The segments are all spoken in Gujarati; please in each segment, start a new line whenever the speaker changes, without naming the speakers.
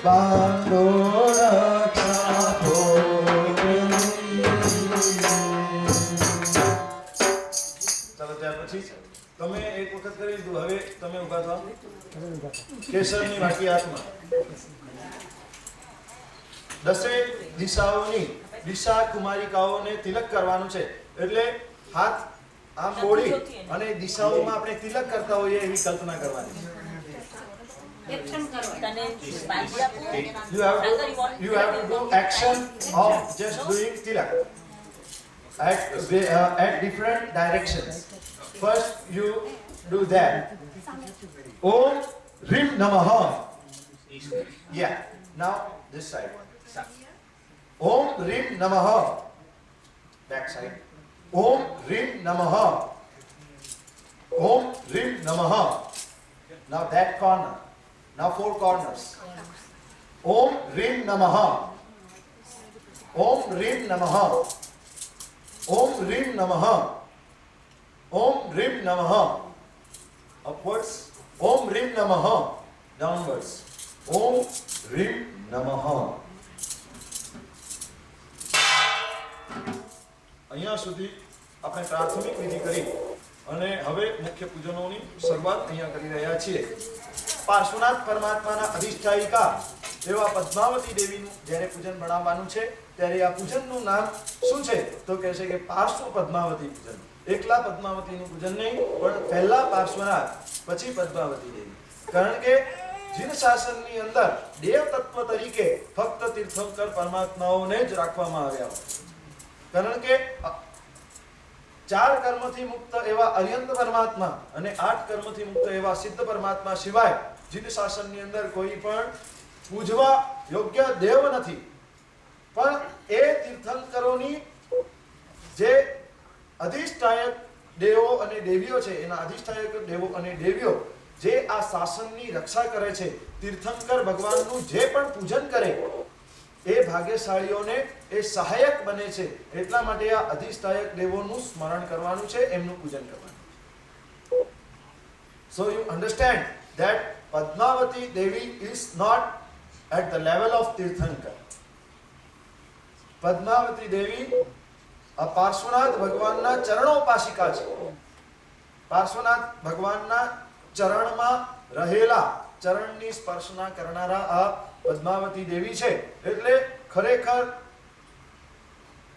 બાંધો રક્ષા
ચાલો ત્યાર પછી તમે એક વખત કરી લીધું. હવે તમે ઉભા થાઓ. કેસરની વાટી હાથમાં. દસે દિશાઓની દિશા કુમારિકાઓને તિલક કરવાનું છે. એટલે હાથ આમ બોળી અને દિશાઓમાં આપણે તિલક કરતા હોઈએ એવી કલ્પના કરવાની. You have to do action of just doing tilak at different directions. First you do that. Om Rim Namaha. Yeah. Now this side. Om Rim Namaha. Back side. Om Rim Namaha. Om Rim Namaha. Now that corner. Now four corners. Om Rim Namaha. Om Rim Namaha. Om Rim Namaha. Om Rim Namaha. Upwards. Om Rim Namaha. Downwards. Om Rim Namaha. અહીંયા સુધી આપણે પ્રાથમિક વિધિ કરી અને હવે મુખ્ય પૂજનોની શરૂઆત અહીંયા કરી રહ્યા છીએ. પાર્શ્વનાથ પરમાત્માના અધિષ્ઠાયિકા એવા પદ્માવતી દેવીનું જ્યારે પૂજન બનાવવાનું છે ત્યારે આ પૂજનનું નામ શું છે તો કહે છે કે પાર્શ્વ પદ્માવતી પૂજન. એકલા પદ્માવતીનું પૂજન નહીં, પણ પહેલા પાર્શ્વનાથ પછી પદ્માવતી દેવી. કારણ કે જીન શાસનની અંદર દેવ તત્વ તરીકે ફક્ત તીર્થંકર પરમાત્માઓને જ રાખવામાં આવ્યા હોય. કારણ કે 4 કર્મથી મુક્ત એવા અર્યંત પરમાત્મા અને 8 કર્મથી મુક્ત એવા સિદ્ધ પરમાત્મા સિવાય જીન શાસનની અંદર કોઈ પણ પૂજવા યોગ્ય દેવ નથી. પણ એ તીર્થંકરોની જે અધિષ્ઠાયક દેવો અને દેવીઓ છે, એના અધિષ્ઠાયક દેવો અને દેવીઓ જે આ શાસનની રક્ષા કરે છે, તીર્થંકર ભગવાનનું જે પણ પૂજન કરે એ ભાગ્યશાળીઓને એ સહાયક બને છે. એટલા માટે આ અધિષ્ઠાયક દેવોનું સ્મરણ કરવાનું છે, એમનું પૂજન કરવાનું. So you understand that Padmavati Devi is not at the level of Tirthankar. Padmavati દેવી આ પાર્શ્વનાથ ભગવાનના ચરણોપાસિકા છે. પાર્શ્વનાથ ભગવાનના ચરણમાં રહેલા, ચરણની સ્પર્શના કરનારા આ પદ્માવતી દેવી છે. એટલે ખરેખર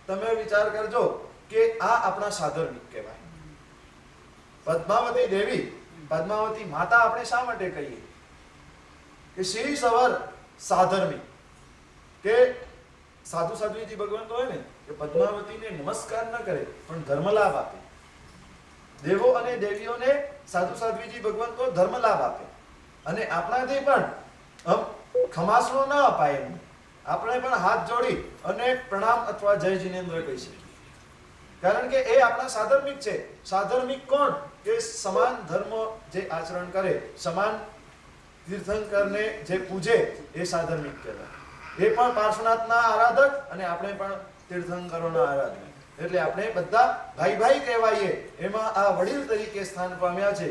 તમે વિચાર કરજો કે આ આપણા સાધર્મિક કહેવાય. પદ્માવતી દેવી, પદ્માવતી માતા આપણે શા માટે કહીએ કે શ્રી સવર સાધર્મિક, કે સાધુ સાધ્વીજી ભગવાન તો હોય ને કે પદ્માવતીને નમસ્કાર ન કરે પણ ધર્મલાભ આપે. દેવો અને દેવીઓને સાધુ સાધ્વીજી ભગવાન તો ધર્મલાભ આપે. અને આપણાથી પણ ખમાસણો ન અપાય એમ આપણે પણ હાથ જોડી અને પ્રણામ અથવા જય જિનેન્દ્ર કહી શકીએ. કારણ કે એ આપણા સાધર્મિક છે. સાધર્મિક કોણ? કે સમાન ધર્મ જે આચરણ કરે, સમાન તીર્થંકરને જે પૂજે એ સાધર્મિક કહેવાય. એ પણ પાર્શ્વનાથના આરાધક અને આપણે પણ તીર્થંકરોના આરાધક. એટલે આપણે બધા ભાઈ ભાઈ કહેવાઈએ. એમાં આ વડીલ તરીકે સ્થાન પામ્યા છે.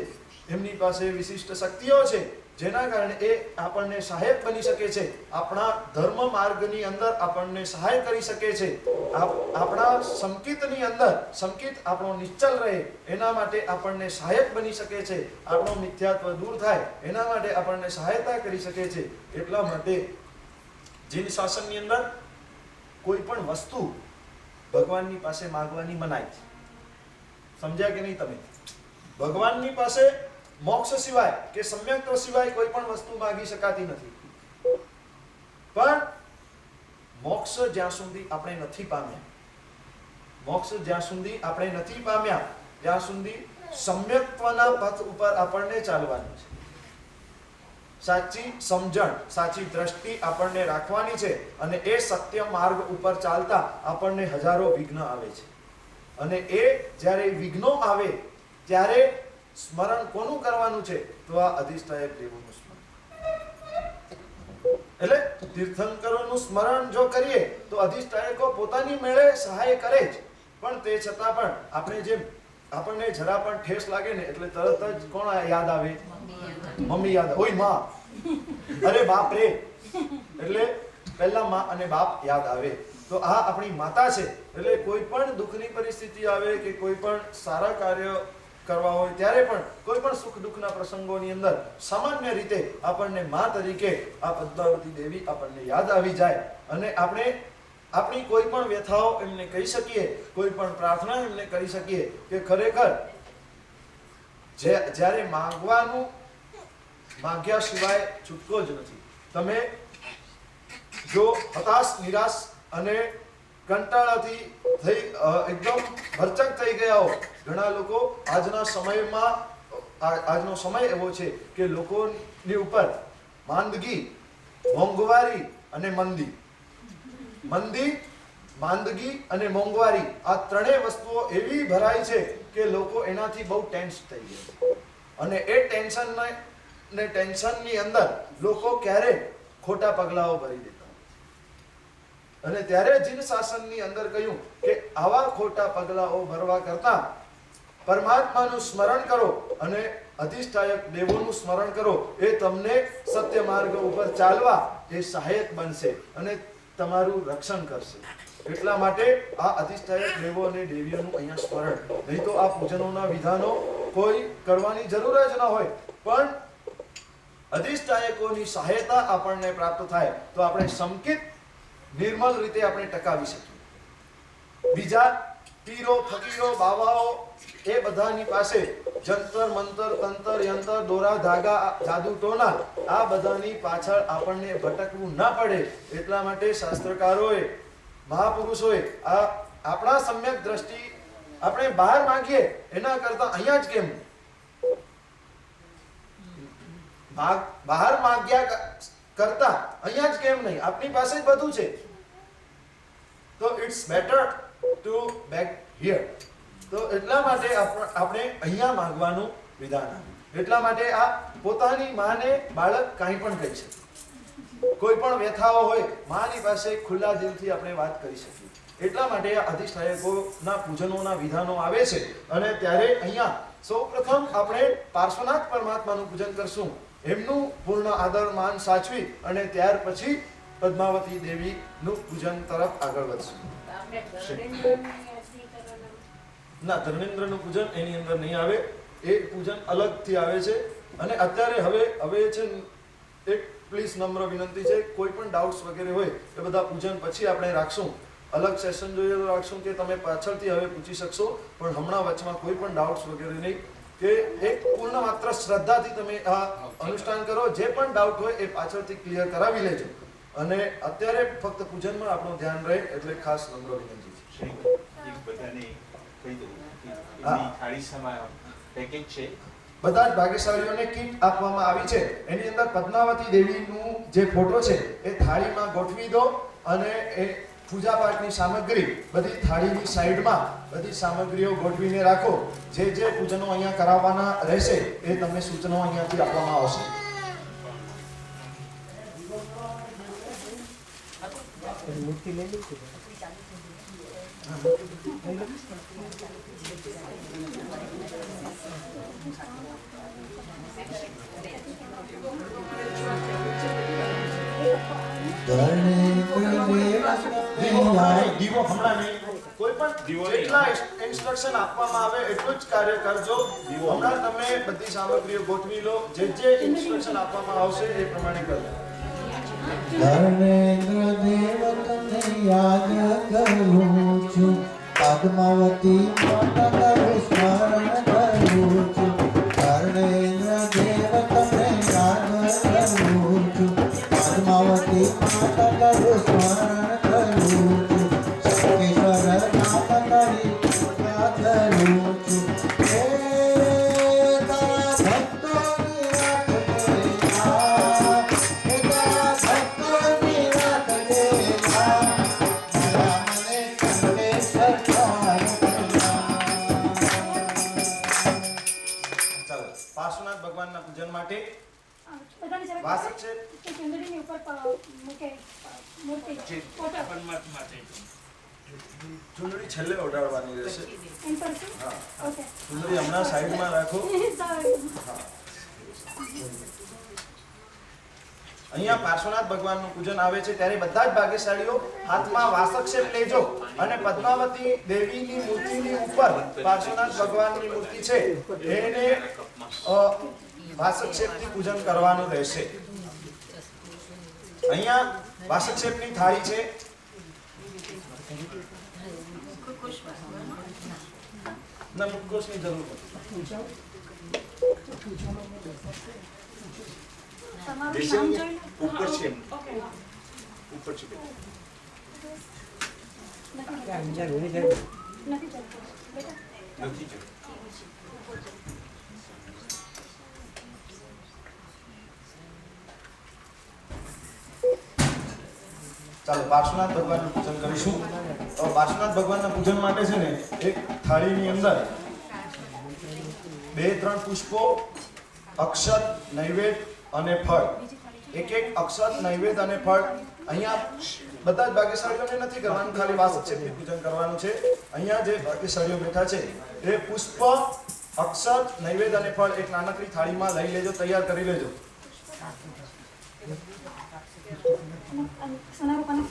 એમની પાસે વિશિષ્ટ શક્તિઓ છે જેના કારણે એ આપણને સહાયક બની શકે છે. આપણા ધર્મ માર્ગની અંદર આપણને સહાય કરી શકે છે. આપણા સંકિતની અંદર સંકિત આપણો નિશ્ચલ રહે એના માટે આપણને સહાયક બની શકે છે. આપણો મિથ્યાત્વ દૂર થાય એના માટે આપણને સહાયતા કરી શકે છે. એટલા માટે જીન શાસનની અંદર કોઈ પણ વસ્તુ ભગવાનની પાસે માંગવાની મનાઈ છે. સમજ્યા કે નહીં તમે? ભગવાનની પાસે મોક્ષ સિવાય કે સમ્યક્ત્વ સિવાય કોઈ પણ વસ્તુ માંગી શકાતી નથી. પણ મોક્ષ જ્યાં સુધી આપણે નથી પામ્યા, મોક્ષ જ્યાં સુધી આપણે નથી પામ્યા ત્યાં સુધી સમ્યક્ત્વના પથ ઉપર આપણને ચાલવાનું છે. સાચી સમજણ, સાચી દ્રષ્ટિ આપણને રાખવાની છે. અને એ સત્ય માર્ગ ઉપર ચાલતા આપણને હજારો વિઘ્ન આવે છે. અને એ જ્યારે વિઘ્નો આવે ત્યારે સ્મરણ કોનું કરવાનું છે? તો આ અધિષ્ઠાયક દેવોનું સ્મરણ. એટલે તીર્થંકરોનું સ્મરણ જો કરીએ તો અધિષ્ઠાયકો પોતાની મેળે સહાય કરે જ. પણ તે છતાં પણ આપણને જરા પણ ઠેસ લાગે ને એટલે તરત જ કોણ યાદ આવે? મમ્મી યાદ આવે. ઓય માં, અરે બાપ રે એટલે પહેલા માં અને બાપ યાદ આવે. તો આ આપણી માતા છે. એટલે કોઈ પણ દુઃખની પરિસ્થિતિ આવે કે કોઈ પણ સારા કાર્ય કરવા હોય ત્યારે પણ કોઈ પણ સુખ દુઃખના પ્રસંગોની અંદર સામાન્ય રીતે આપણને માં તરીકે આ પદ્માવતી દેવી આપણને યાદ આવી જાય અને આપણે આપણી કોઈ પણ વ્યથાઓ એમને કહી શકીએ, કોઈ પણ પ્રાર્થના એમને કરી શકીએ કે ખરેખર જ્યારે માંગ્યા સિવાય છૂટકો જ નથી. તમે જો હતાશ, નિરાશ અને કંટાળાથી થઈ એકદમ ભરચક થઈ ગયા હો, ઘણા લોકો આજનો સમય એવો છે કે લોકોની ઉપર માંદગી, મોંઘવારી અને મંદી, માંદગી અને મોંઘવારી આ ત્રણેય વસ્તુઓ એવી ભરાઈ છે કે લોકો એનાથી બહુ ટેન્સ થઈ ગયા અને એ ટેન્શનની અંદર લોકો ક્યારે ખોટા પગલાઓ ભરી દેતા. અને ત્યારે જીન શાસનની અંદર કહ્યું કે આવા ખોટા પગલાઓ ભરવા કરતા પરમાત્માનું સ્મરણ કરો અને અધિષ્ઠાયક દેવોનું સ્મરણ કરો. એ તમને સત્ય માર્ગ ઉપર ચાલવા એ સહાયક બનશે અને તમારું રક્ષણ કરશે. એટલા માટે આ અધિષ્ઠાયક દેવો અને દેવીઓનું અહીંયા સ્મરણ. નહીં તો આ પૂજનોના વિધાનો કોઈ કરવાની જરૂર જ ન હોય, પણ અધિષ્ઠાયકોની સહાયતા આપણને પ્રાપ્ત થાય તો આપણે સમકિત નિર્મલ રીતે આપણે ટકાવી શકીએ. બીજા પીરો, ફકીરો, બાવાઓ એ બધાની પાસે જંતર મંતર, તંતર યંતર, દોરા ધાગા, જાદુ ટોના આ બધાની પાછળ આપણને ભટકવું ના પડે એટલા માટે શાસ્ત્રકારોએ, મહાપુરુષોએ આ આપણા સમ્યક દ્રષ્ટિ આપણે બહાર માંગીએ એના કરતા અહીંયા જ કેમ, બહાર માંગ્યા કરતા અહીંયા જ કેમ નહીં, આપણી પાસે જ બધું છે. તો it's better to back here. તો એટલા માટે આપણે અહીંયા માંગવાનું વિધાન આવ્યું. એટલા માટે આ પોતાની માને બાળક કાંઈ પણ કહી શકે. કોઈ પણ વ્યથાઓ હોય માની પાસે ખુલ્લા દિલથી આપણે વાત કરી શકીએ. એટલા માટે આ અધિષ્ઠાયકોના પૂજનોના વિધાનો આવે છે. અને ત્યારે અહીંયા સૌપ્રથમ આપણે પાર્શ્વનાથ પરમાત્માનું પૂજન કરશું. એમનું પૂર્ણ આદર માન સાચવી અને ત્યાર પછી પદ્માવતી દેવીનું પૂજન તરફ આગળ વધશું. ના, ધર્મેન્દ્રનું પૂજન એની અંદર નહીં આવે. એ પૂજન અલગથી આવે છે. અને અત્યારે હવે છે એક પ્લીઝ નમ્ર વિનંતી છે, કોઈ પણ ડાઉટ્સ વગેરે હોય એ બધા પૂજન પછી આપણે રાખશું. અલગ સેશન જોઈએ તો રાખશું કે તમે પાછળથી હવે પૂછી શકશો, પણ હમણાં વચમાં કોઈ પણ ડાઉટ્સ વગેરે નહીં. કે એક પૂર્ણ માત્ર શ્રદ્ધાથી તમે આ અનુષ્ઠાન કરો. જે પણ ડાઉટ હોય એ પાછળથી ક્લિયર કરાવી લેજો. અને અત્યારે ફક્ત પૂજનમાં આપણું ધ્યાન રહે એટલે ખાસ નમ્ર વિનંતી છે. બધા જ ભાગ્યશાળીઓને કીટ આપવામાં આવી છે. એની અંદર પદ્માવતી દેવીનું જે ફોટો છે એ થાળીમાં ગોઠવી દો અને એ પૂજા પાઠની સામગ્રી બધી થાળીની સાઈડમાં બધી સામગ્રીઓ ગોઠવીને રાખો. જે પૂજનો અહીંયા કરાવવાના રહેશે એ તમને સૂચનો અહીંયાથી આપવામાં આવશે.
મૂર્તિ લઈ લો. દીવો હમણાં નહીં, કોઈ પણ જેટલા ઇન્સ્ટ્રક્શન આપવામાં આવે એટલું જ કાર્ય કરજો. હમણાં તમે બધી સામગ્રીઓ ગોઠવી લો. જે ઇન્સ્ટ્રક્શન આપવામાં આવશે એ પ્રમાણે કરજો.
ધર્મેન્દ્ર દેવ તમને યાદ કરું છું, પદ્માવતી માતાનું સ્મરણ કરું છું. ધર્મેન્દ્ર દેવ તમને યાદ કરું છું, પદ્માવતી માતાનું સ્મરણ કરું છું. શંકેશ્વર નામ કરી પૂજા કરું છું. હે તારા ભક્તોની રાખજે આ, હે તારા ભક્તોની રાખજે આ, મારા મને શંકેશ્વર
ચાલો પાર્શ્વનાથ ભગવાનના પૂજન માટે
બધાની સાથે
વાસક છે.
કે ચંદ્રની ઉપર મૂકે મૂર્તિ ફોટો
ચૂંદડી છેલ્લે ઓઢાડવાની રહેશે.
એમ કરશું.
હા,
ઓકે.
ચૂંદડી હમણાં સાઈડમાં રાખો.
સારું.
હા. અહીંયા પાર્શ્વનાથ ભગવાનનું પૂજન આવે છે ત્યારે બધા જ ભાગ્યશાળીઓ હાથમાં વાસક્ષેપ લેજો અને પદ્માવતી દેવીની મૂર્તિની ઉપર પાર્શ્વનાથ ભગવાનની મૂર્તિ છે એને વાસક્ષેપથી પૂજન કરવાનું રહેશે. અહીંયા વાસક્ષેપની થાળી છે. ના મુખોશની જરૂર નથી.
તમારું નામ જોઈને
ઉપર છે
ઓકે
ઉપર છે
નથી ચાલતું બેટા
નથી છે.
ચાલો પાર્શ્વનાથ ભગવાનનું પૂજન કરીશું. તો પાર્શ્વનાથ ભગવાનના પૂજન માટે છે ને એક થાળીની અંદર 2-3 પુષ્પો, અક્ષત, નૈવેદ્ય અને ફળ, એક અક્ષત, નૈવેદ્ય અને ફળ. અહીંયા બધા જ ભાગ્યશાળીઓને નથી કરવાનું, ખાલી વાસક્ષેપથી પૂજન કરવાનું છે. અહીંયા જે ભાગ્યશાળીઓ બેઠા છે એ પુષ્પ, અક્ષત, નૈવેદ્ય અને ફળ એક નાનકડી થાળીમાં લઈ લેજો, તૈયાર કરી લેજો.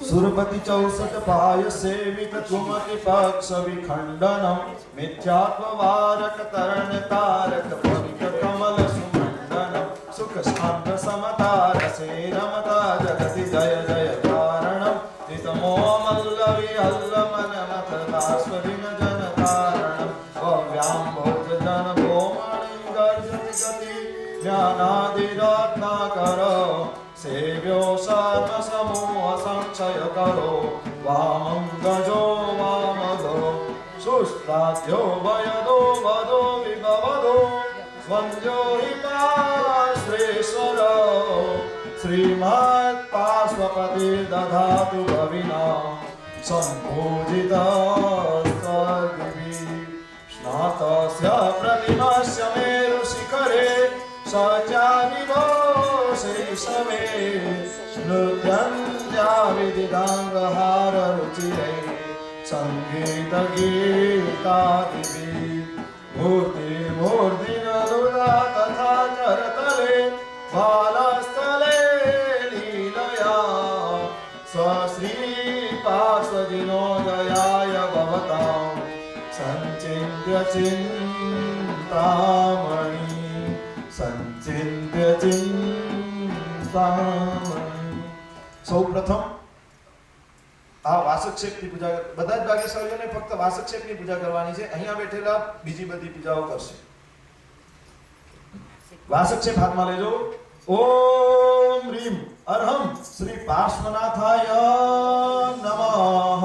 સુરપતિ 64 પાય સેવિત તુમતિ પક્ષ વિખંડનમ મિથ્યાત્વ વારક તરણ તારક પવિત કમલ સુમંડનમ સુખ શાંત સમતા રસે રમતા જગતિ જય જય કારણમ તિતમો મલ્લવિ હલ્લ મન મથતાસ્વરિન જન કારણમ ભવ્યાંભોજ જન ભોમણી ગર્જતિ ગતિ જ્ઞાનાદિરત્ના કરો સેવ્યો સર્વ સમૂહ સંક્ષય કરો વામં ગજો વામદો સુસ્તાદ્યો વયદો વદો વિભવદો વંદ્યો હિ પાશ્રેશ્વર શ્રીમદ પાર્શ્વપતિ દધાતુ ભવિના સંપૂજિત સર્ગિભિ સ્નાતસ્ય પ્રતિમસ્ય મેરુ શિખરે સચાવિવો શ્રી સમે નૃત્યંત્યા વિદિદાંગહાર રુચિરે સંગીત ગીતાદિભિ મૂર્તિ મૂર્તિનદુલા તથા કરતલે બાલસ્થલે લીલયા સ્વશ્રી પાર્શ્વજીનો દયાય ભવતાં સંચિન્ત્ય ચિંતામણી સંચિન્ત્ય ચિંતામણી. સૌ પ્રથમ આ વાસક્ષેપની પૂજા, બધા જ ભાગ્યશાળીઓને ફક્ત વાસક્ષેપની પૂજા કરવાની છે. અહીંયા બેઠેલા બીજી બધી પૂજાઓ કરશે. વાસક્ષેપ હાથમાં લેજો. ઓમ રીમ અરહમ શ્રી પાર્શ્વનાથાય નમઃ.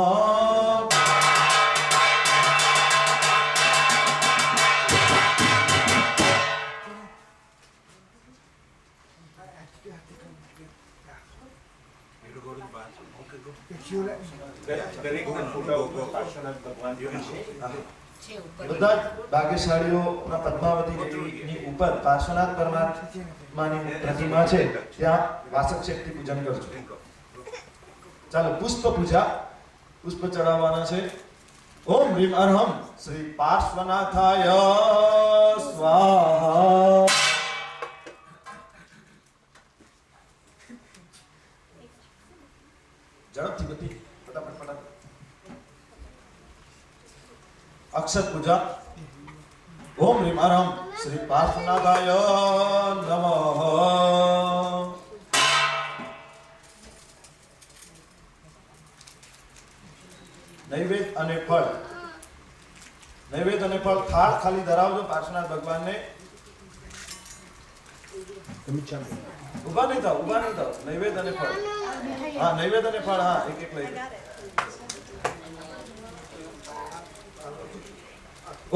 દરેકના ફોટા ઉપર પાર્શ્વનાથ ભગવાન છે.
બધા જ ભાગ્યશાળીઓના પદ્માવતી દેવીની ઉપર પાર્શ્વનાથ પરમાત્માની પ્રતિમા છે, ત્યાં વાસક્ષેપથી પૂજન કરજો. ચાલો પુષ્પ પૂજા, પુષ્પ ચડાવવાના છે. ઓમ રીમ અરહમ શ્રી પાર્શ્વનાથાય સ્વાહા. ઝડપથી બધી ફટાફટ ફટાફટ. અક્ષત પૂજા. ઓમ રીમ અરહમ શ્રી પાર્શ્વનાથાય નમઃ. નૈવેદ્ય અને ફળ, નૈવેદ્ય અને ફળ થાળ ખાલી ધરાવજો પાર્શ્વનાથ ભગવાનને. ઉભા નહીં થાવ, ઉભા નહીં થાવ. નૈવેદ્ય અને ફળ, હા નૈવેદ્ય અને ફળ, હા એક એક લઈ લો.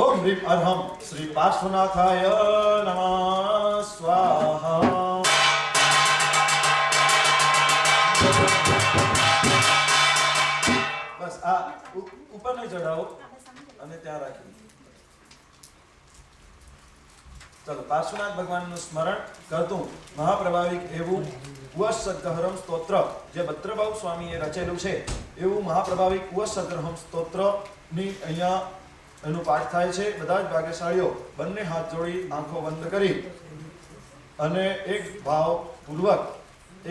ઓમ રીમ અરહમ શ્રી પાર્શ્વનાથાય નમઃ સ્વાહા. બસ આ ઉપર નહીં ચડાવો અને ત્યાં રાખી. ચાલો પાર્શ્વનાથ ભગવાનનું સ્મરણ કરતું મહાપ્રભાવિક એવું ઉવસદ્ગહરમ સ્તોત્ર, જે ભદ્રભાવ સ્વામીએ રચેલું છે એવું મહાપ્રભાવિક ઉવસદ્ગહરમ સ્તોત્રની અહીંયા એનું પાઠ થાય છે. બધા જ ભાગ્યશાળીઓ બંને હાથ જોડી આંખો બંધ કરી અને એક ભાવપૂર્વક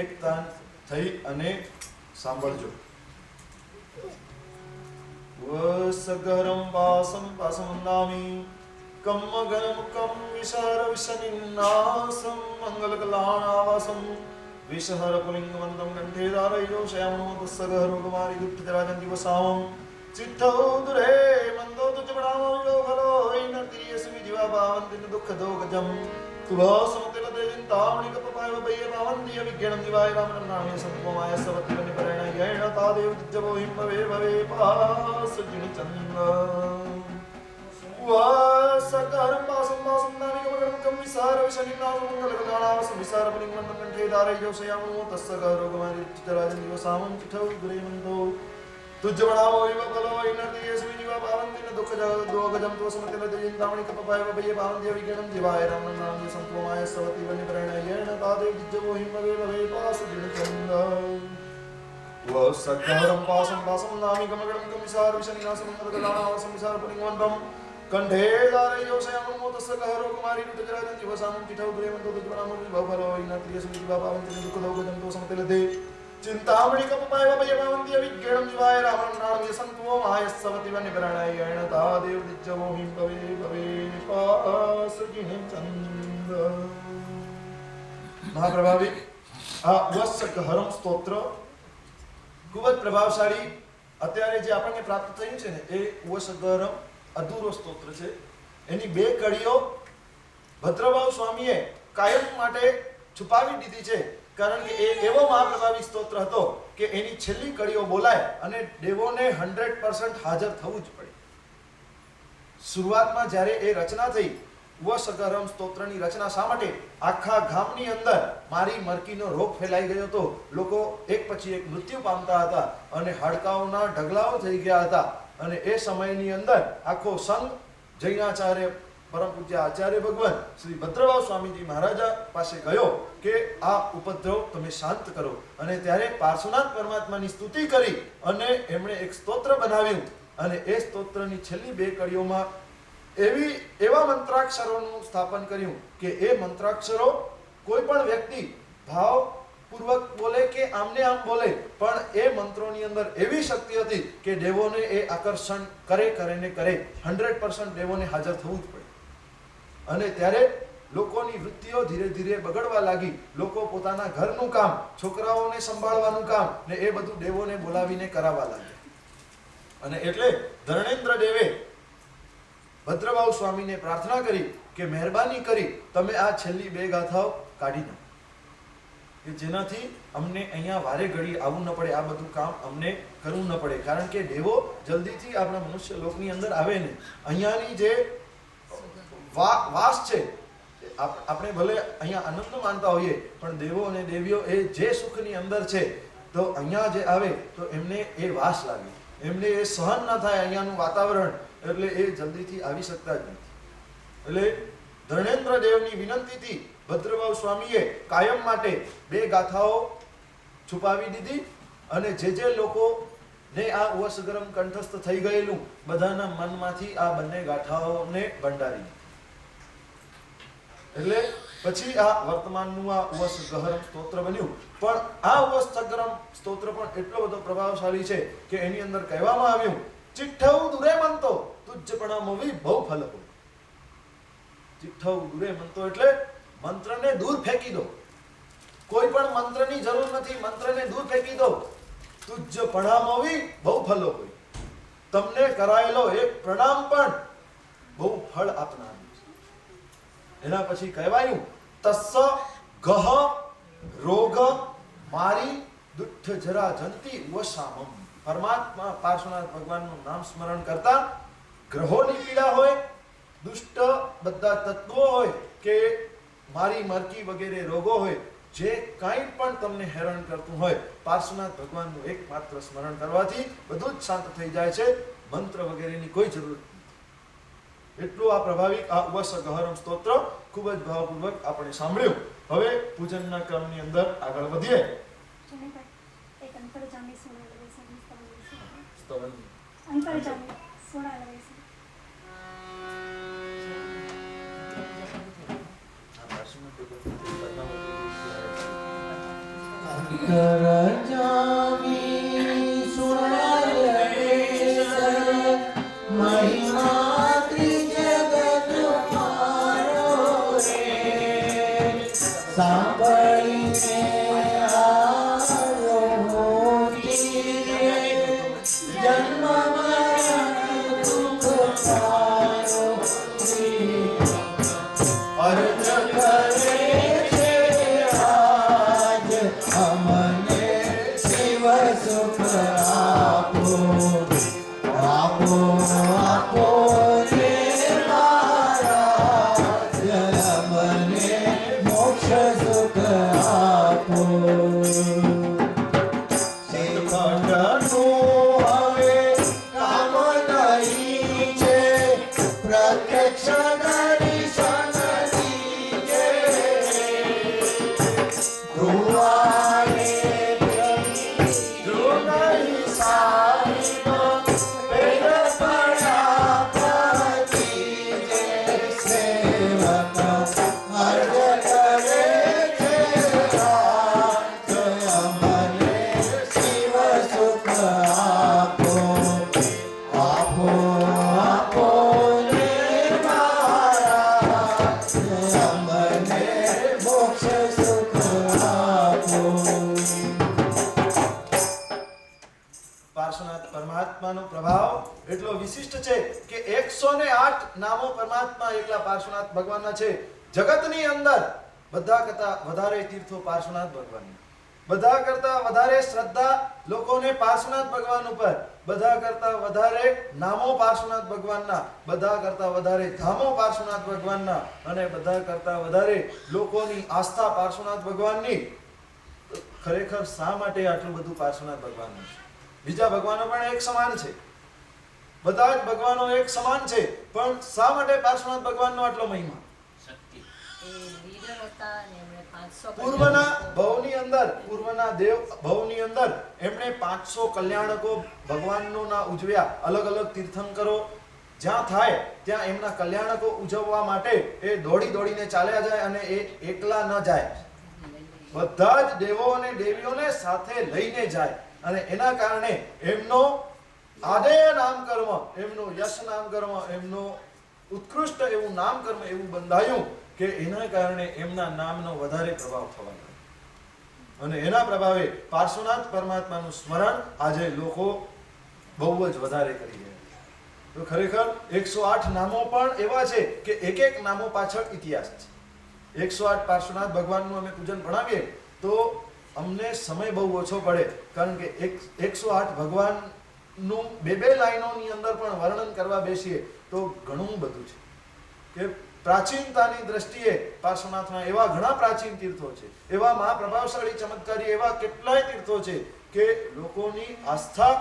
એકતાન થઈ અને સાંભળજો. વસગરમ વાસમ પાસમંદામી કમ્મગનમ કમ વિશાર વિશનિન્નાસમ મંગલકલાણાવાસમ વિશહર પુલિંગવંતમ કંઠે ધારયો શ્યામણો તસ્સગરો કુમારી દુષ્ટજરાજન દિવસામ ચિત્તૌદરે મંદો તુજબણામો વિલોભલો ઈનતિયસમિ જીવા ભાવંતિન દુઃખદો ગજમ તુભાસમતિલ દેજિંતામણિ કપપાય વબૈય ભાવંતિય વિજ્ઞાનમ દિવાય રામનામ્ય સંતોમાય સવતિવનિ પરણયેણ તાદેવ દિજ્જવો હિમ ભવે ભવે પાસજિની ચંદ્ર વાસકરમ પાસમ પાસમ નામિ કમગણમ કમ વિસાર વિશનિનામ મંગલકલાણાવસમ વિસાર પુલિંગવંતમ કંઠે ધારયો શ્યામણો તસ્સગરો કુમારી દુષ્ટજરાજન દિવસામ ચિત્તૌદરે મંદો तुज्जवणामो विवबलो इनर्दियस्मि जीवा पावन्तिन दुःखजं तोसमतिल देजिन्तामणि कपपाय वबैय पावन्त्य विज्ञानं दिवाय रामनाम्य संतोमाय सवति वनिप्रणयेण तादेव दिज्जवो हिम भवे भवे पासजिनचन्द वसक्करं पासं पासं नामि कमगणं कमिसार विशनिनासं मंगलकलाणावसं विसार पुलिंगवन्तं कंठे धारयो श्यामणो तस्सगरो कुमारी दुष्टજરાજન દિવસામ ચિત્તૌદરે મંદો तुज्जवणामो विवबलो इनर्दियस्मि जीवा पावन्तिन दुःखजं तोसमतिल चिंतामणि कपपाय वबैय पावन्त्य विज्ञानं दिवाय रामनाम्य संतोमाय सवति वनिप्रणयेण तादेव दिज्जवो हिम भवे भवे पासजिनचन्द. મહાપ્રભાવી આ વસગહરમ સ્તોત્ર ખૂબ જ પ્રભાવશાળી અત્યારે જે આપણને પ્રાપ્ત થયું છે ને એ વસગહરમ અધૂરો સ્તોત્ર છે. એની બે કડીઓ ભદ્રભાવ સ્વામીએ કાયમ માટે છુપાવી દીધી છે, કારણ કે એ એવો મહાપ્રભાવી સ્તોત્ર હતો કે એની છેલ્લી કડીઓ બોલાય અને દેવોને 100% હાજર થવું જ પડે. શરૂઆતમાં જ્યારે એ રચના થઈ વસગહરમ સ્તોત્રની રચના શા માટે? આખા ગામની અંદર મારી મરકીનો રોગ ફેલાઈ ગયો હતો. લોકો એક પછી એક મૃત્યુ પામતા હતા અને હાડકાઓના ઢગલાઓ થઈ ગયા હતા. અને એ સમયની અંદર આખો સંઘ જૈનાચાર્ય પરમ પૂજ્ય આચાર્ય ભગવાન શ્રી ભદ્રભાવ સ્વામીજી મહારાજા પાસે ગયો કે આ ઉપદ્રવ તમે શાંત કરો. અને ત્યારે પાર્શ્વનાથ પરમાત્માની સ્તુતિ કરી અને એમણે એક સ્તોત્ર બનાવ્યું. અને એ સ્તોત્રની છેલ્લી બે કડીઓમાં એવા મંત્રાક્ષરોનું સ્થાપન કર્યું કે એ મંત્રાક્ષરો કોઈ પણ વ્યક્તિ ભાવપૂર્વક બોલે કે આમને આમ બોલે, પણ એ મંત્રોની અંદર એવી શક્તિ હતી કે દેવોને એ આકર્ષણ કરે 100% દેવોને હાજર થવું જ પડે. અને ત્યારે લોકોની વૃત્તિઓ ધીરે ધીરે બગડવા લાગી. લોકો પોતાના ઘરનું કામ, છોકરાઓને સંભાળવાનું કામ ને એ બધું દેવોને બોલાવીને કરાવવા લાગ્યા. અને એટલે ધર્ણેન્દ્ર દેવે ભદ્રભાવ સ્વામીને પ્રાર્થના કરી કે મહેરબાની કરી તમે આ છેલ્લી બે ગાથાઓ કાઢી નાખો, કે જેનાથી અમને અહીંયા વારે ઘડી આવવું ન પડે, આ બધું કામ અમને કરવું ન પડે. કારણ કે દેવો જલ્દીથી આપણા મનુષ્ય લોકની અંદર આવે ને. અહીંયાની જે વાસ છે, આપણે ભલે અહીંયા આનંદ માનતા હોઈએ પણ દેવો અને દેવીઓ એ જે સુખની અંદર છે, તો અહીંયા જે આવે તો એમને એ વાસ લાગે, એમને એ સહન ન થાય અહીંયાનું વાતાવરણ, એટલે એ જલ્દીથી આવી શકતા જ નથી. એટલે ધર્ણેન્દ્ર દેવની વિનંતીથી ભદ્રભાવ સ્વામીએ કાયમ માટે બે ગાથાઓ છુપાવી દીધી. અને જે લોકોને આ વસગહરમ કંઠસ્થ થઈ ગયેલું બધાના મનમાંથી આ બંને ગાથાઓને ભંડારી. એટલે પછી આ વર્તમાનનું આ વસગહરમ સ્તોત્ર બન્યું. પણ આ વસગહરમ સ્તોત્ર પણ એટલો બધો પ્રભાવશાળી છે કે એની અંદર કહેવામાં આવ્યું ચિઠ્ઠૌ દુરે મંતો તુજ્જપણામોવી બહુ ફલકો. ચિઠ્ઠૌ દુરે મંતો એટલે મંત્રને દૂર ફેંકી દો. કોઈ પણ મંત્રની જરૂર નથી, મંત્રને દૂર ફેંકી દો. તુજ્જપણામોવી બહુ ફલો હોય. તમને કરાયેલો એક પ્રણામ પણ બહુ ફળ આપનાર. એના પછી કહેવાયું તસ્સ ગહ રોગ મારી દુષ્ટ જરા જંતી વસામમ. પરમાત્મા પાર્શ્વનાથ ભગવાનનું નામ સ્મરણ કરતા ગ્રહોની પીડા હોય, દુષ્ટ બધા તત્વો હોય કે મારી મરકી વગેરે રોગો હોય, જે કાંઈ પણ તમને હેરાન કરતું હોય, પાર્શ્વનાથ ભગવાનનું એકમાત્ર સ્મરણ કરવાથી બધું જ શાંત થઈ જાય છે. મંત્ર વગેરેની કોઈ જરૂર નથી. એટલું આ પ્રભાવિક આ વસગહરમ સ્તોત્ર ખૂબ જ ભાવપૂર્વક આપણે સાંભળ્યું. હવે પૂજનના ક્રમની અંદર આગળ વધીએ.
એક અંતરજામી સુણાવેલી છે.
સ્તવન
અંતરજામી સુણાવેલી છે.
કરજામી સુણાય દેશ મહિમા ત્રિજગત મારો રે સાંભળીને આવ્યો મોતી રે જન્મ મરણ દુઃખ પાયો રે અર્થ કરે છે આજ અમને શિવ સુખ આપો આપો આપો રે મહારાજ અમને મોક્ષ સુખ આપો શ્રીકંઠનું હવે કામ નહીં છે પ્રત્યક્ષ દર્શન દીજે ધ્રુવાને જો નહીં સાહિબ વેદ પડ્યા પતી જે સેવક અર્જ કરે છે રાજ અમને શિવ સુખ આપો આપો આપો રે મહારાજ અમને મોક્ષ સુખ આપો
પાર્શ્વનાથ પરમાત્માનો પ્રભાવ એટલો વિશિષ્ટ છે કે 108 નામો પરમાત્મા એકલા પાર્શ્વનાથ ભગવાનના છે. જગતની અંદર બધા કરતા વધારે તીર્થો પાર્શ્વનાથ ભગવાનના, બધા કરતા વધારે શ્રદ્ધા લોકોને પાર્શ્વનાથ ભગવાન ઉપર, બધા કરતા વધારે નામો પાર્શ્વનાથ ભગવાનના, બધા કરતા વધારે ધામો પાર્શ્વનાથ ભગવાનના અને બધા કરતા વધારે લોકોની આસ્થા પાર્શ્વનાથ ભગવાનની. ખરેખર શા માટે આટલું બધું પાર્શ્વનાથ ભગવાનનું છે? બીજા ભગવાનો પણ એક સમાન છે, બધા જ ભગવાનો એક સમાન છે, પણ શા માટે પાર્શ્વનાથ ભગવાનનો આટલો મહિમા? પૂર્વના દેવ ભવની અંદર એમણે 500 કલ્યાણકો ભગવાનનું ના ઉજવ્યા. અલગ અલગ તીર્થંકરો જ્યાં થાય ત્યાં એમના કલ્યાણકો ઉજવવા માટે એ દોડીને ચાલ્યા જાય અને એ એકલા ન જાય, બધા જ દેવો અને દેવીઓને સાથે લઈને જાય અને એના કારણે એમનો આદેય નામ કર્મ, એમનું યશ નામ કર્મ, એમનું ઉત્કૃષ્ટ એવું નામ કર્મ એવું બંધાયું કે એના કારણે એમના નામનો વધારે પ્રભાવ થવા લાગ્યો અને એના પ્રભાવે પાર્શ્વનાથ પરમાત્માનું સ્મરણ આજે લોકો બહુ જ વધારે કરી રહ્યા છે. તો ખરેખર 108 નામો પણ એવા છે કે એક નામો પાછળ ઇતિહાસ છે. 108 પાર્શ્વનાથ ભગવાનનું અમે પૂજન ભણાવીએ તો અમને સમય બહુ ઓછો પડે, કારણ કે 108 ભગવાનનું બે લાઈનોની અંદર પણ વર્ણન કરવા બેસીએ તો ઘણું બધું છે કે પ્રાચીનતાની દ્રષ્ટિએ પાર્શ્વનાથના એવા ઘણા પ્રાચીન તીર્થો છે, એવા મહાપ્રભાવશાળી ચમત્કારી એવા કેટલાય તીર્થો છે કે લોકોની આસ્થા,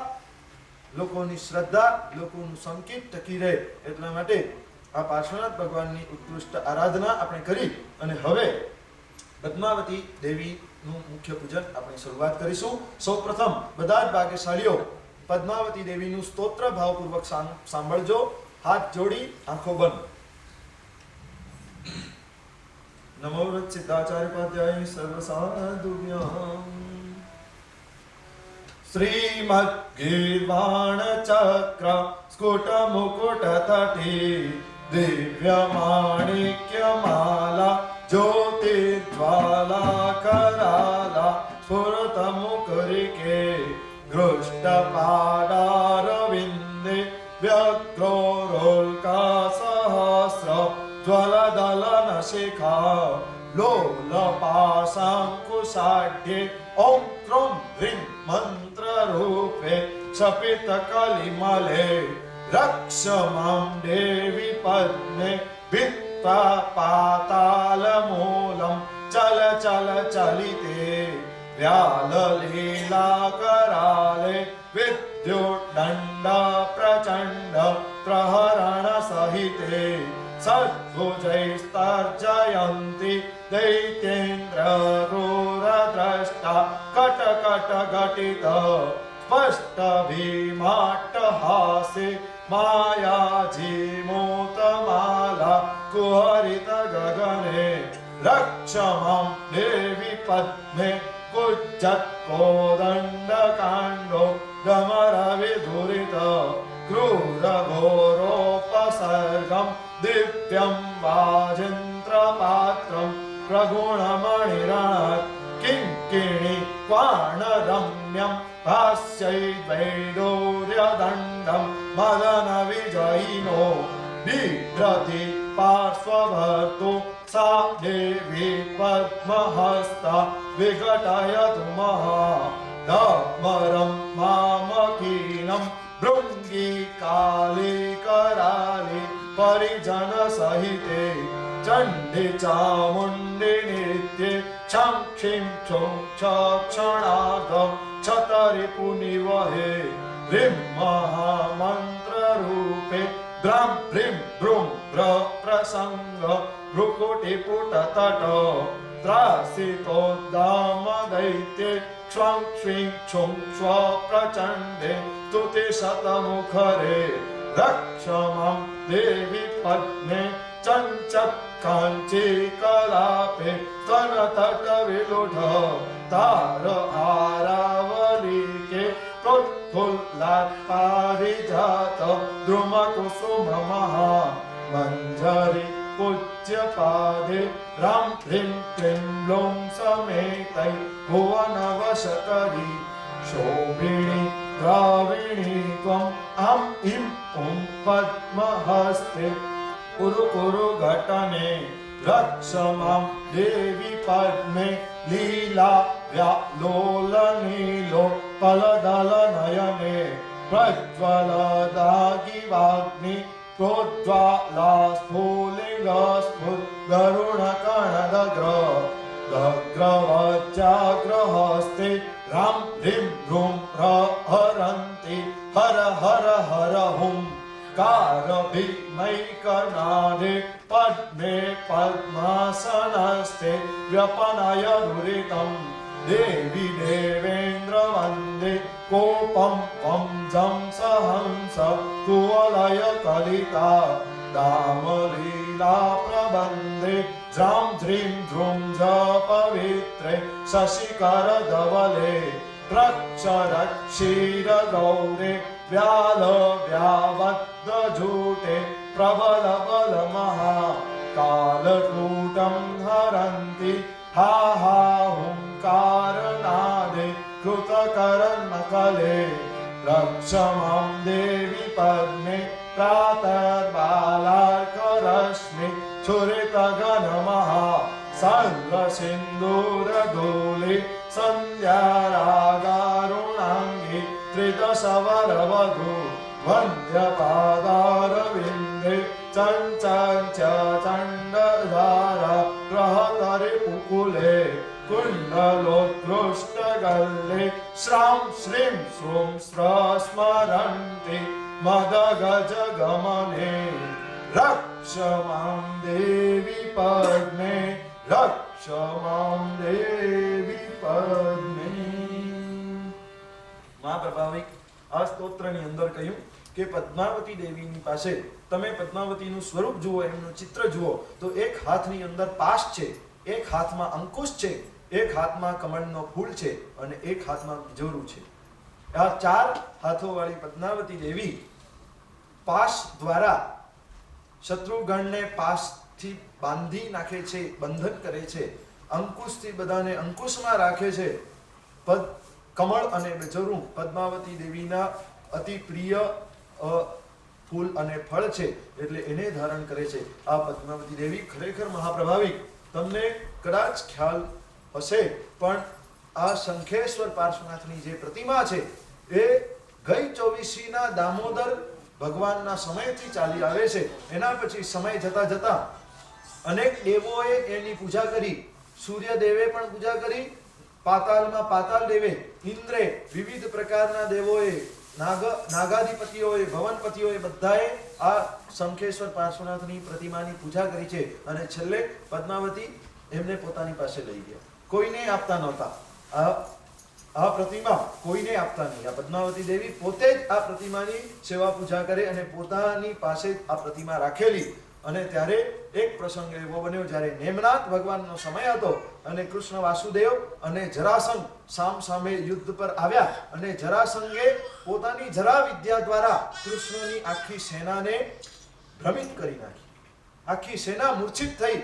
લોકોની શ્રદ્ધા, લોકોનું સંકિત ટકી રહે એટલા માટે આ પાર્શ્વનાથ ભગવાનની ઉત્કૃષ્ટ આરાધના આપણે કરી અને હવે પદ્માવતી દેવીનું મુખ્ય પૂજન આપણે શરૂઆત કરીશું. સૌપ્રથમ બધા જ ભાગ્યશાળીઓ પદ્માવતી દેવીનું સ્તોત્ર ભાવપૂર્વક સાંભળજો. હાથ જોડી આંખો બંધ. નમો સિદ્ધાચાર્ય પાદ્યાય સર્વ સાધુભ્યામ. શ્રીમદ ગીર્વાણ ચક્ર સ્કુટ મુકુટ તટી દિવ્ય માણિક્ય માલા જ્યોતિર્જ્વાલા કરાલા સ્ફુરત મુકરિકે ગૃષ્ટ પાદારવિંદે વ્યગ્રોરોલ્કા સહસ્ર જ્વલદલન શિખા લોલપાશાંકુશાઢ્યે ઓમ ક્રોમ હ્રીમ મંત્ર રૂપે ક્ષપિત કલિમલે રક્ષ માં દેવી પદ્મે ભિત્તા પાતાલ મૂલમ ચલ ચલ ચલિતે વ્યાલ લીલા કરાલે વિદ્યુદંડ પ્રચંડ પ્રહરણ સહિતે સદ્ભુજૈસ્તર્જયંતિ દૈત્યેન્દ્ર ક્રૂર દ્રષ્ટા કટ કટ ઘટિત સ્પષ્ટ ભીમાટ્ટહાસે માયાજીમૂતમાલા કુહરિત ગગને રક્ષ માં દેવી પદ્મે कुज्जत् कोदण्डकाण्डो गमरविधुरित क्रूरघोरोपसर्गं दिव्यं वाजिन्त्रपात्रं प्रगुणमणिरात् किङ्किणी क्वाणरम्यं हास्यैर्वैडूर्यदण्डं मदनविजयिनो बिभ्रति पार्श्वभर्तु सा देवी पद्महस्ता विघटयतु महादमरं मामकीनं भृङ्गीकालिकरालि परिजनसहिते चण्डी चामुण्डी नित्ये क्षं क्षीं क्षुं क्षणार्धं क्षतरिपुनिवहे ह्रीं महामन्त्ररूपे द्रां ह्रीं भ्रूं प्रसङ्ग भ्रुकुटिपुटतट त्रासितोद्दामदैत्ये क्ष्वं क्ष्वीं क्षुं क्ष्व प्रचण्डे स्तुतिशतमुखरे रक्ष मां देवि पद्मे चञ्चत् काञ्चीकलापे स्तनतटविलुढ तार आरावलीके प्रोत्फुल्लात्पारिजात द्रुमकुसुममहा मञ्जरी पूज्यपादे रां ह्रीं क्लीं लूं समेतै भुवनवशकरी शोभिनी द्राविणी त्वम् आं इं ॐ पद्महस्ते कुरु कुरु घटने रक्ष मां देवी पद्मे लीला व्यालोलनीलो पलदलनयने प्रज्वलदागिवाग्नि प्रोज्ज्वलास्फुलिङ्गस्फुद्गरुणकणदग्र दग्रवज्जाग्रहस्ते रां ह्रीं भ्रूं प्रहरन्ति हर हर हर हुं कारभीमैकनादे पद्मे पद्मासनस्ते व्यपनय दुरितं देवी देवेन्द्र वन्दे कोपं वं जं सहंस कुवलय कलिता दामलीला प्रबन्धे ज्रां ज्रीं ध्रुं ज पवित्रे शशिकर धवले प्रक्षरक्षीरगौरे व्याल व्यावद्दजूटे प्रबल बलमहा कालकूटं हरन्ति हा हा हुङ्कारनादे कृतकर्णकले रक्ष मां देवि पद्मे प्रातर्बालार्करश्मि छुरितगणमहा सर्वसिन्दूरधूलि सन्ध्यारागारुणाङ्गि त्रिदशवरवधू वन्द्यपादारविन्दे चञ्चञ्चण्डधारा प्रहतरिपुकुले कुण्डलोत्कृष्टगल्ले श्रां श्रीं श्रूं स्रस्मरन्ति मदगजगमने रक्ष मां देवी पद्मे रक्ष मां देवी पद्मे। મહાપ્રભાવિક આ સ્તોત્રની અંદર કહ્યું કે પદ્માવતી દેવીની પાસે તમે પદ્માવતીનું સ્વરૂપ જુઓ, એમનું ચિત્ર જુઓ તો એક હાથની અંદર પાશ છે, એક હાથમાં અંકુશ છે, એક હાથમાં કમળનો ફૂલ છે અને એક હાથમાં તિજોરું છે. આ ચાર હાથોવાળી પદ્માવતી દેવી પાશ દ્વારા શત્રુગણને પાશથી બાંધી નાખે છે, બંધન કરે છે, અંકુશથી બધાને અંકુશમાં રાખે છે. કમળ અને બેજરું પદ્માવતી દેવીના અતિ પ્રિય ફૂલ અને ફળ છે, એટલે એને ધારણ કરે છે. આ પદ્માવતી દેવી ખરેખર મહાપ્રભાવિક. તમને કદાચ ખ્યાલ હશે પણ આ શંખેશ્વર પાર્શ્વનાથની જે પ્રતિમા છે એ ગઈ 24મીના દામોદર ભગવાનના સમયથી ચાલી આવે છે. એના પછી સમય જતા જતા અનેક દેવોએ એની પૂજા કરી. સૂર્યદેવે પણ પૂજા કરી, પાતાલમાં પાતાલ દેવે, ઇન્દ્રે, વિવિધ પ્રકારના દેવોએ, નાગાધિપતિઓએ, ભવનપતિઓએ બધાએ આ શંખેશ્વર પાર્શ્વનાથની પ્રતિમાની પૂજા કરી છે. અને છેલ્લે પદ્માવતી એમને પોતાની પાસે લઈ ગયા. કોઈને આપતા નહોતા. આ પ્રતિમા કોઈને આપતા નહીં. આ પદ્માવતી દેવી પોતે જ આ પ્રતિમાની સેવા પૂજા કરે અને પોતાની પાસે આ પ્રતિમા રાખેલી અને ત્યારે એક પ્રસંગ એવો બન્યો જ્યારે નેમનાથ ભગવાનનો સમય હતો અને કૃષ્ણ વાસુદેવ અને જરાસંઘ સામ સામે યુદ્ધ પર આવ્યા અને જરાસંઘે પોતાની જરા વિદ્યા દ્વારા કૃષ્ણની આખી સેનાને ભ્રમિત કરી નાખી. આખી સેના મૂર્છિત થઈ,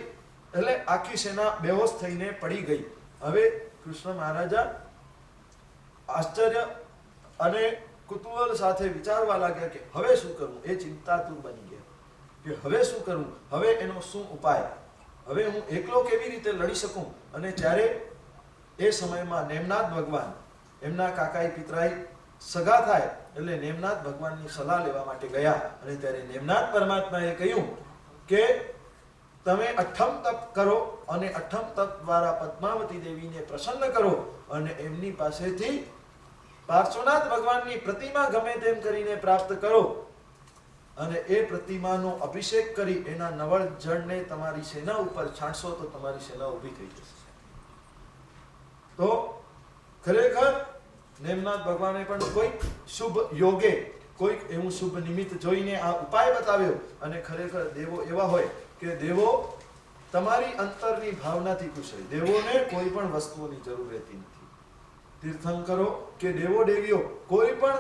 એટલે આખી સેના બેહોશ થઈને પડી ગઈ. હવે કૃષ્ણ મહારાજા આશ્ચર્ય અને કુતૂહલ સાથે વિચારવા લાગ્યા કે હવે શું કરવું. એ ચિંતાતુર બની ગયા કે હવે શું કરવું, હવે એનો શું ઉપાય, હવે હું એકલો કેવી રીતે લડી શકું. અને ત્યારે એ સમયમાં નેમનાથ ભગવાન, એમના કાકાઈ પિતરાઈ સગા થાય એટલે નેમનાથ ભગવાનની સલાહ લેવા માટે ગયા. અને ત્યારે નેમનાથ પરમાત્માએ કહ્યું કે તમે અઠમ તપ કરો અને અઠમ તપ દ્વારા પદ્માવતી દેવીને પ્રસન્ન કરો અને એમની પાસેથી પાર્શ્વનાથ ભગવાનની પ્રતિમા ગમે તેમ કરીને પ્રાપ્ત કરો અને એ પ્રતિમાનો અભિષેક કરી એના નવળ જળને તમારી સેના ઉપર છાંટશો તો તમારી સેના ઊભી થઈ જશે. તો ખરેખર નેમનાથ ભગવાને પણ કોઈક શુભ યોગે, કોઈક એવું શુભ નિમિત્ત જોઈને આ ઉપાય બતાવ્યો. અને ખરેખર દેવો એવા હોય કે દેવો તમારી અંતરની ભાવનાથી ખુશ હોય. દેવોને કોઈ પણ વસ્તુઓની જરૂર રહેતી નથી. તીર્થંકરો કે દેવો દેવીઓ કોઈ પણ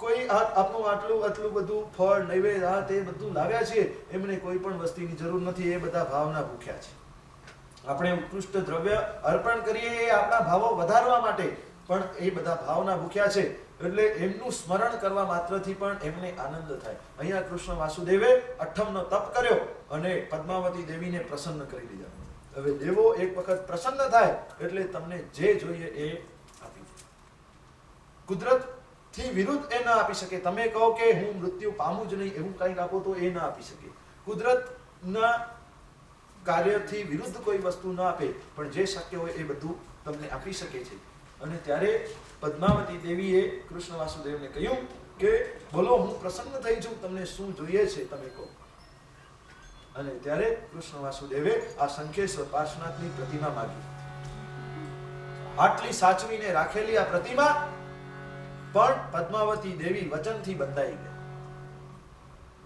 કોઈ આપણું આટલું બધું ફળ નૈવેદ્ય આ તે બધું લાવ્યા છે, એમને કોઈ પણ વસ્તુની જરૂર નથી. એ બધા ભાવના ભૂખ્યા છે. આપણે ઉત્કૃષ્ટ દ્રવ્ય અર્પણ કરીએ એ આપણા ભાવો વધારવા માટે, પણ એ બધા ભાવના ભૂખ્યા છે. એટલે એમનું સ્મરણ કરવા માત્રથી પણ એમને આનંદ થાય. અહીંયા કૃષ્ણ વાસુદેવે અઠમનો તપ કર્યો અને પદ્માવતી દેવીને પ્રસન્ન કરી દીધા. હવે દેવો એક વખત પ્રસન્ન થાય એટલે તમને જે જોઈએ એ આપી. કુદરત થી વિરુદ્ધ એ ના આપી શકે. તમે કહો કે હું મૃત્યુ પામું જ નહીં એવું કંઈક આપો તો એ ના આપી શકે. કુદરતના કાર્યથી વિરુદ્ધ કોઈ વસ્તુ ના આપે, પણ જે શક્ય હોય એ બધું તમને આપી શકે છે. અને ત્યારે પદ્માવતી દેવીએ કૃષ્ણ વાસુદેવને કહ્યું કે બોલો, હું પ્રસન્ન થઈ છું, તમને શું જોઈએ છે તમે કહો. અને ત્યારે કૃષ્ણ વાસુદેવે આ શંખેશ્વર પાર્શ્વનાથની પ્રતિમા માંગી. આટલી સાચવીને રાખેલી આ પ્રતિમા પણ પદ્માવતી દેવી વચનથી બંધાઈ ગઈ.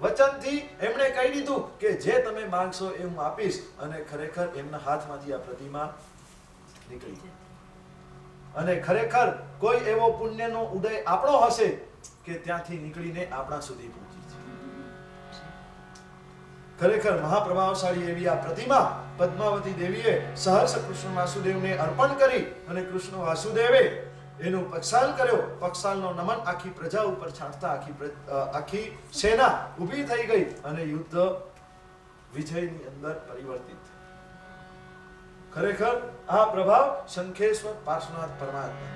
વચનથી એમણે કહી દીધું કે જે તમે માંગશો એ હું આપીશ. અને ખરેખર એમના હાથમાંથી આ પ્રતિમા નીકળી. અને ખરેખર કોઈ એવો પુણ્યનો ઉદય આપણો હશે કે ત્યાંથી નીકળીને આપણા સુધી પહોંચી છે. ખરેખર મહાપ્રભાવશાળી એવી આ પ્રતિમા પદ્માવતી દેવીએ સહર્ષ કૃષ્ણ વાસુદેવને અર્પણ કરી અને કૃષ્ણ વાસુદેવે એનો પક્ષાલ કર્યો. પક્ષાલનો નમન આખી પ્રજા ઉપર છાંટતા આખી સેના ઊભી થઈ ગઈ અને યુદ્ધ વિજયની અંદર પરિવર્તિત. ખરેખર આ પ્રભાવ શંખેશ્વર પાર્શ્વનાથ પરમાત્મા.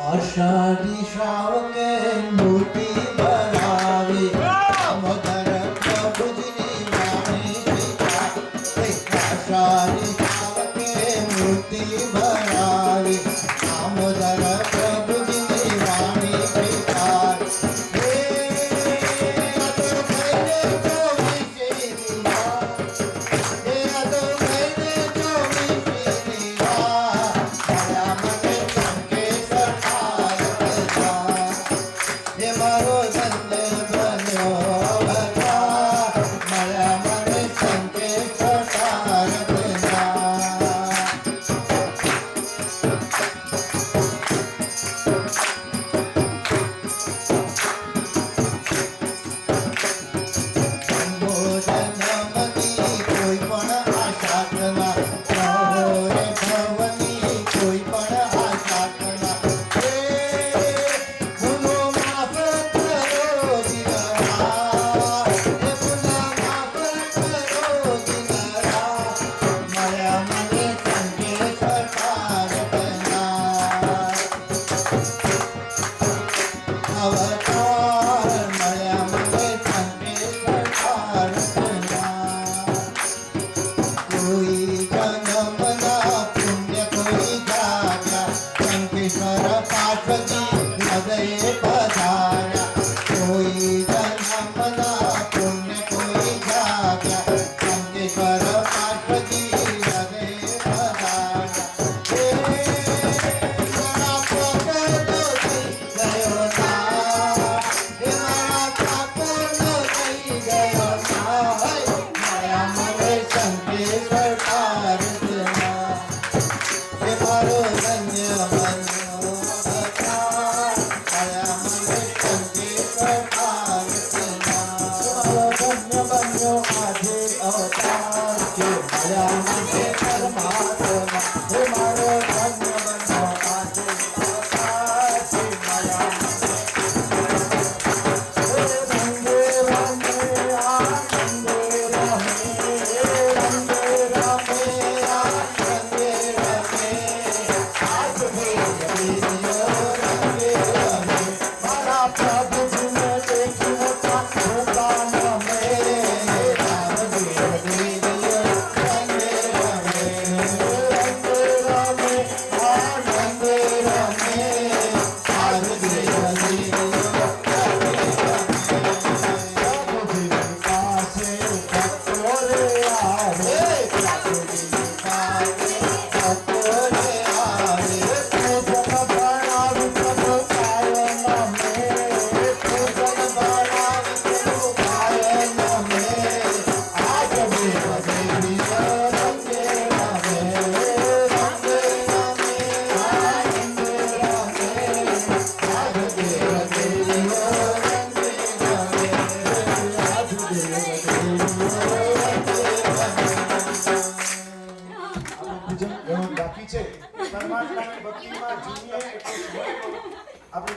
આષાઢી શ્રાવકે મૂર્તિ બનાવી દામોદર પ્રભુજીની વાણી પિતા. આષાઢી શ્રાવકે મૂર્તિ બનાવી દામોદર પ્રભુજીની વાણી પિતા.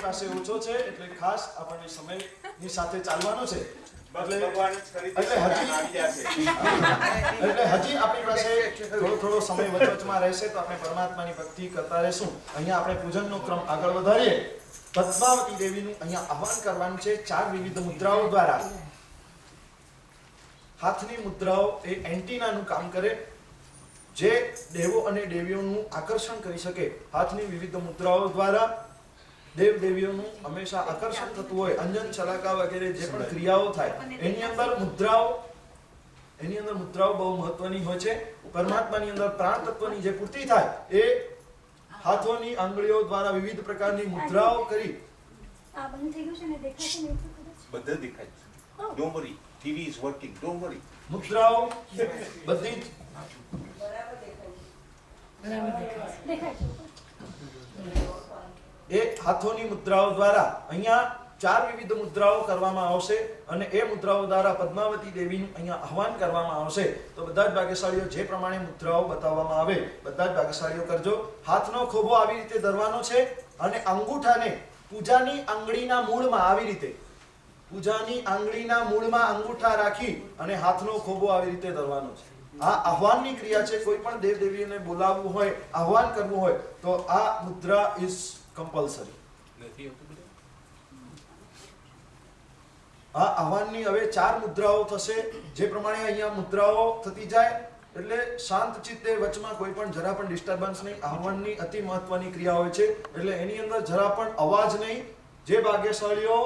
પાસે ઓછો છે એટલે ખાસ આપણને સમયની સાથે ચાલવાનું છે. એટલે હજી આપણી પાસે થોડો સમય વચવચમાં રહેશે તો આપણે પરમાત્માની ભક્તિ કરતા રહેશું. અહીંયા આપણે પૂજનનો ક્રમ આગળ વધારીએ. પદ્માવતી દેવીનું અહીંયા આહવાન કરવાનું છે 4 વિવિધ મુદ્રાઓ દ્વારા. હાથની મુદ્રાઓ એ એન્ટીનાનું કામ કરે, જે દેવો અને દેવીઓનું આકર્ષણ કરી શકે. હાથની વિવિધ મુદ્રાઓ દ્વારા દેવ દેવીઓનું હંમેશા આકર્ષણ થતું હોય. અંજન છલાકા વગેરે જે પણ ક્રિયાઓ થાય એની અંદર મુદ્રાઓ બહુ મહત્વની હોય છે. પરમાત્માની અંદર પ્રાણ તત્વની જે પૂર્તિ થાય એ હાથોની આંગળીઓ દ્વારા વિવિધ પ્રકારની મુદ્રાઓ કરી.
આ બંધ થઈ ગયું છે ને દેખાશે ને એટલું કદાચ.
બધે દેખાય છે. Don't worry. TV is working. Don't worry.
મુદ્રાઓ બધી જ
દેખાય છે.
એ હાથોની મુદ્રાઓ દ્વારા અહીંયા 4 વિવિધ મુદ્રાઓ કરવામાં આવશે અને એ મુદ્રાઓ દ્વારા પદ્માવતી દેવીનું અહીંયા આહવાન કરવામાં આવશે. તો બધા જ ભાગ્યશાળીઓ જે પ્રમાણે મુદ્રાઓ બતાવવામાં આવે બધા જ ભાગ્યશાળીઓ કરજો. હાથનો ખોબો આવી રીતે ધરવાનો છે અને અંગૂઠાને પૂજાની આંગળીના મૂળમાં આવી રીતે અંગૂઠા રાખી અને હાથનો ખોબો આવી રીતે ધરવાનો છે. આ આહવાનની ક્રિયા છે. કોઈ પણ દેવ દેવીઓને બોલાવવું હોય, આહવાન કરવું હોય તો આ મુદ્રા ઇઝ કમ્પલસરી. આ આહવાનની હવે 4 મુદ્રાઓ થશે. જે પ્રમાણે અહીંયા મુદ્રાઓ થતી જાય એટલે શાંત ચિત્તે વચમાં કોઈ પણ જરા પણ ડિસ્ટર્બન્સ નહીં. આહવાનની અતિ મહત્વની ક્રિયા હોય છે એટલે એની અંદર જરા પણ અવાજ નહીં. જે ભાગ્યશાળીઓ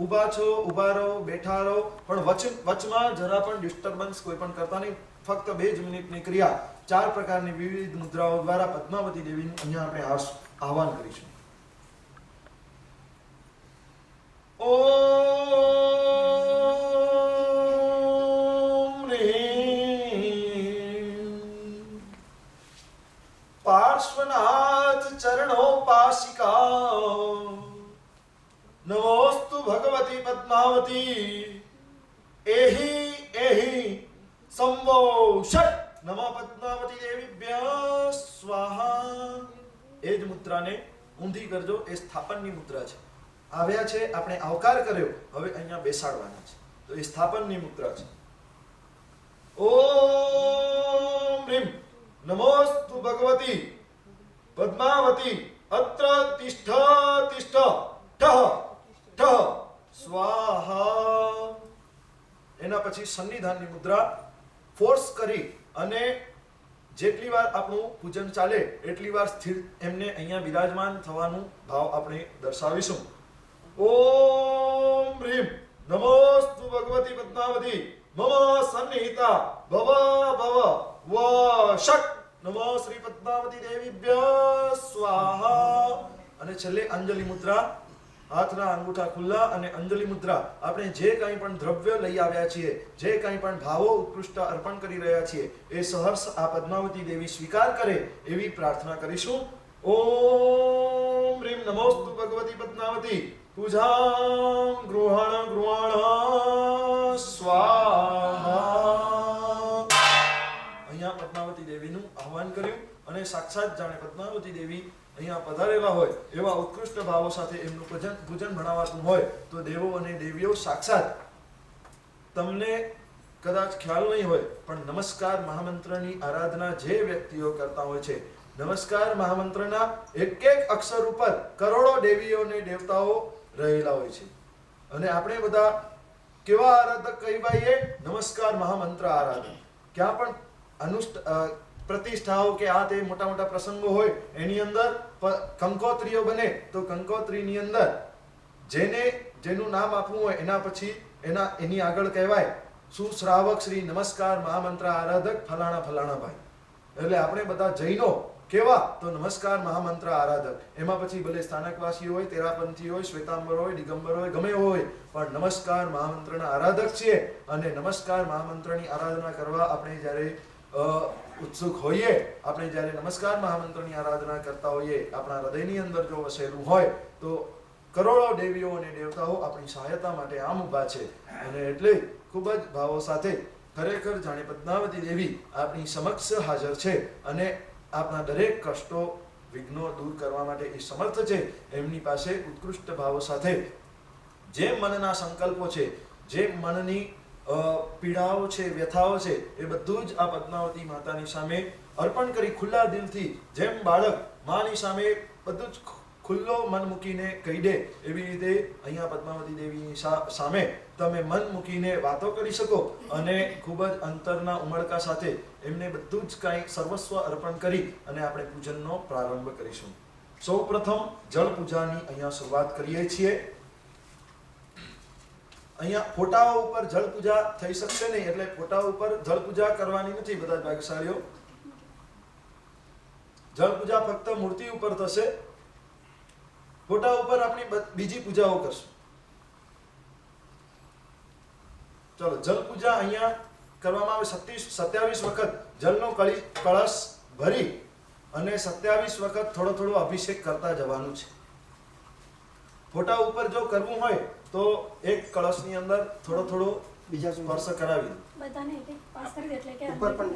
ઊભા છો, ઊભા રહો, બેઠા રહો, પણ વચમાં જરા પણ ડિસ્ટર્બન્સ કોઈ પણ કરતા નહીં. ફક્ત 2 જ મિનિટની ક્રિયા 4 પ્રકારની વિવિધ મુદ્રાઓ દ્વારા પદ્માવતી દેવીનું અહીંયા આપણે આહવાન કરીશું. ઓમ હ્રીમ પાર્શ્વનાથ ચરણોપાસિકા નમોસ્તુ ભગવતી પદ્માવતી એહી સંવો ષટ નમઃ પદ્માવતી દેવીભ્યઃ સ્વાહા. એ જ મુદ્રાને ઊંધી કરજો. એ સ્થાપનની મુદ્રા છે. આવ્યા છે, આપણે આવકાર કર્યો, હવે અહીંયા બેસાડવાના છે તો એ સ્થાપનની મુદ્રા છે. ઓમ હ્રીમ નમોસ્તુ ભગવતી પદ્માવતી અત્ર તિષ્ઠ ઠ સ્વાહા. એના પછી સન્નિધાનની મુદ્રા ફોર્સ કરી અને જેટલી વાર આપણું પૂજન ચાલે એટલી વાર સ્થિર એમને અહીંયા બિરાજમાન થવાનું ભાવ આપણે દર્શાવીશું. ઓમ હ્રીમ નમોસ્તુ ભગવતી પદ્માવતી મમ સન્નિહિતા ભવ ષટ નમો શ્રી પદ્માવતી દેવીભ્યઃ સ્વાહા. અને છેલ્લે અંજલિ મુદ્રા. હાથના અંગૂઠા ખુલ્લા અને અંજલિ મુદ્રા. આપણે જે કંઈ પણ દ્રવ્ય લઈ આવ્યા છીએ, જે કંઈ પણ ભાવો ઉત્કૃષ્ટ અર્પણ કરી રહ્યા છીએ એ સહર્ષ આ પદ્માવતી દેવી સ્વીકાર કરે એવી પ્રાર્થના કરીશું. ઓમ હ્રીમ નમોસ્તુ ભગવતી પદ્માવતી પૂજાં ગૃહણ સ્વાહા. અહીંયા પદ્માવતી દેવીનું આહવાન કર્યું અને સાક્ષાત જાણે પદ્માવતી દેવી અહીંયા પધારેલા હોય એવા ઉત્કૃષ્ટ ભાવો સાથે એમનું પૂજન ભણાવાતું હોય તો દેવો અને દેવીઓ સાક્ષાત. તમને કદાચ ખ્યાલ નહીં હોય પણ નમસ્કાર મહામંત્રની આરાધના જે વ્યક્તિઓ કરતા હોય છે, નમસ્કાર મહામંત્રના એક અક્ષર ઉપર કરોડો દેવીઓ અને દેવતાઓ રહેલા હોય છે. અને આપણે બધા કેવા આરાધક કહેવાઈએ? નમસ્કાર મહામંત્ર આરાધક. ક્યાં પણ પ્રતિષ્ઠાઓ કે આ તે મોટા મોટા પ્રસંગો હોય એની અંદર કંકોત્રીઓ બને તો કંકોત્રીની અંદર જેનું નામ આપવું હોય એના પછી એની આગળ કહેવાય સુશ્રાવક શ્રી નમસ્કાર મહામંત્ર આરાધક ફલાણા ફલાણા ભાઈ. એટલે આપણે બધા જૈનો કેવા તો નમસ્કાર મહામંત્ર આરાધક. એમાં પછી ભલે સ્થાનકવાસી હોય, તેરાપંથી હોય, શ્વેતાંબર હોય, દિગંબર હોય, ગમે હોય પણ નમસ્કાર મહામંત્રના આરાધક છીએ. અને નમસ્કાર મહામંત્રની આરાધના કરવા આપણે જ્યારે ઉત્સુક હોઈએ, આપણે જ્યારે નમસ્કાર મહામંત્રની આરાધના કરતા હોઈએ, આપણા હૃદયની અંદર જો વસેલું હોય તો કરોડો દેવીઓ અને દેવતાઓ આપણી સહાયતા માટે આમ ઊભા છે. અને એટલે ખૂબ જ ભાવો સાથે ખરેખર જાણે પદ્માવતી દેવી આપણી સમક્ષ હાજર છે અને આપણા દરેક કષ્ટો
વિઘ્નો દૂર કરવા માટે એ સમર્થ છે. એમની પાસે ઉત્કૃષ્ટ ભાવો સાથે જે મનના સંકલ્પો છે, જે મનની પીડાઓ છે, વ્યથાઓ છે, એ બધું જ આ પદ્માવતી માતાની સામે અર્પણ કરી ખુલ્લા દિલથી, જેમ બાળક માની સામે બધું જ ખુલ્લો મન મૂકીને કહી દે, એવી રીતે અહીંયા પદ્માવતી દેવીની સામે તમે મન મૂકીને વાતો કરી શકો અને ખૂબ જ અંતરના ઉમળકા સાથે એમને બધું જ કાંઈ સર્વસ્વ અર્પણ કરી અને આપણે પૂજનનો પ્રારંભ કરીશું. સૌ પ્રથમ જળ પૂજાની અહીંયા શરૂઆત કરીએ છીએ. અહીંયા ફોટાઓ ઉપર જળ પૂજા થઈ શકશે નહીં, એટલે ફોટા ઉપર જળ પૂજા કરવાની નથી બધા જ ભાગ્યશાળીઓ. જળ પૂજા ફક્ત મૂર્તિ ઉપર થશે. ફોટા ઉપર આપણી બીજી પૂજાઓ કરશું. ચલો, જલ પૂજા અહીંયા કરવામાં આવે. 27 વખત જલનો કળશ ભરી અને 27 વખત થોડો થોડો અભિષેક કરતા જવાનું છે. ફોટા ઉપર જો કરવું હોય તો એક કળશની અંદર થોડો થોડો
બીજા
સ્પર્શ કરાવી દો.
બધાને એક એક પાસ કરી દે એટલે કે
ઉપર પણ.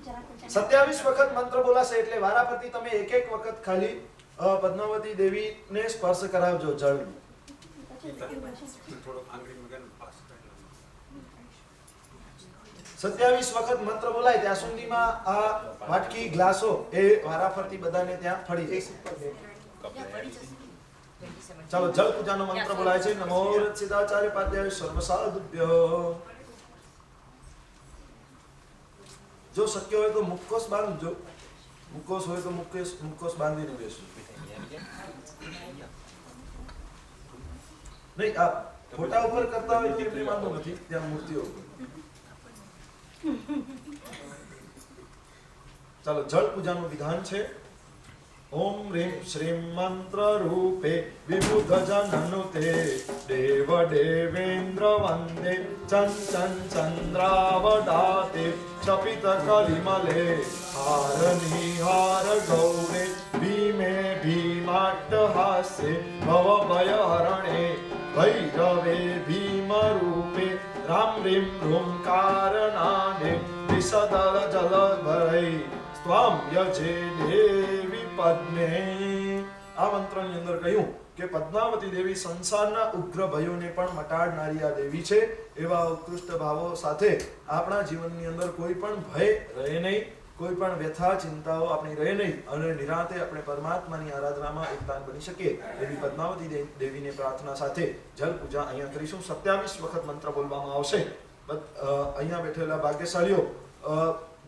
જરાક ઓછા.
27 વખત મંત્ર બોલાશે એટલે વારાફરતી તમે એક એક વખત ખાલી પદ્માવતી દેવીને સ્પર્શ કરાવજો જળ.
પછી એવું હશે.
27 વખત મંત્ર બોલાય ત્યાં સુધીમાં આ વાટકી ગ્લાસો એ વારાફરતી બધાને ત્યાં ફળી જશે. ચાલો, જલ પૂજાનો મંત્ર બોલાય છે. નમો સિદ્ધાચાર્ય પાદ્યાય સર્વ સાધુભ્યો. જો શક્ય હોય તો મુક્કોસ બાંધજો. મુક્કોસ હોય તો મુક્કોસ બાંધીને બેસજો. નહીં, આ ફોટા ઉપર કરતા હોય તો એમને વાંધો નથી, ત્યાં મૂર્તિઓ ઉપર. ચાલો, જળ પૂજાનું વિધાન છે. ઓમ રીમ શ્રીમ મંત્ર રૂપે વિબુધ જનનુતે દેવ દેવેન્દ્ર વંદે ચંચન ચંદ્રાવદાતે ચપિત કલિમલે હાર નિહાર ગૌરે ભીમે ભીમાટ્ટહાસે ભવ ભય હરણે ભૈરવે ભીમ રૂપે રામ રીમ રૂમ કારનાદે વિસદલ જલ ભરૈ સ્વામ યજે દેવી પદ્મે. આ મંત્રની અંદર કહ્યું કે પદ્માવતી દેવી સંસારના ઉગ્ર ભયોને પણ મટાડનારી આ દેવી છે. એવા ઉત્કૃષ્ટ ભાવો સાથે આપણા જીવનની અંદર કોઈ પણ ભય રહે નહીં, કોઈ પણ વ્યથા ચિંતાઓ આપણી રહે નહીં અને નિરાંતે આપણે પરમાત્માની આરાધનામાં એકતાન બની શકીએ એવી પદ્માવતી દેવીને પ્રાર્થના સાથે જલ પૂજા અહીંયા કરીશું. 27 વખત મંત્ર બોલવામાં આવશે. અહીંયા બેઠેલા ભાગ્યશાળીઓ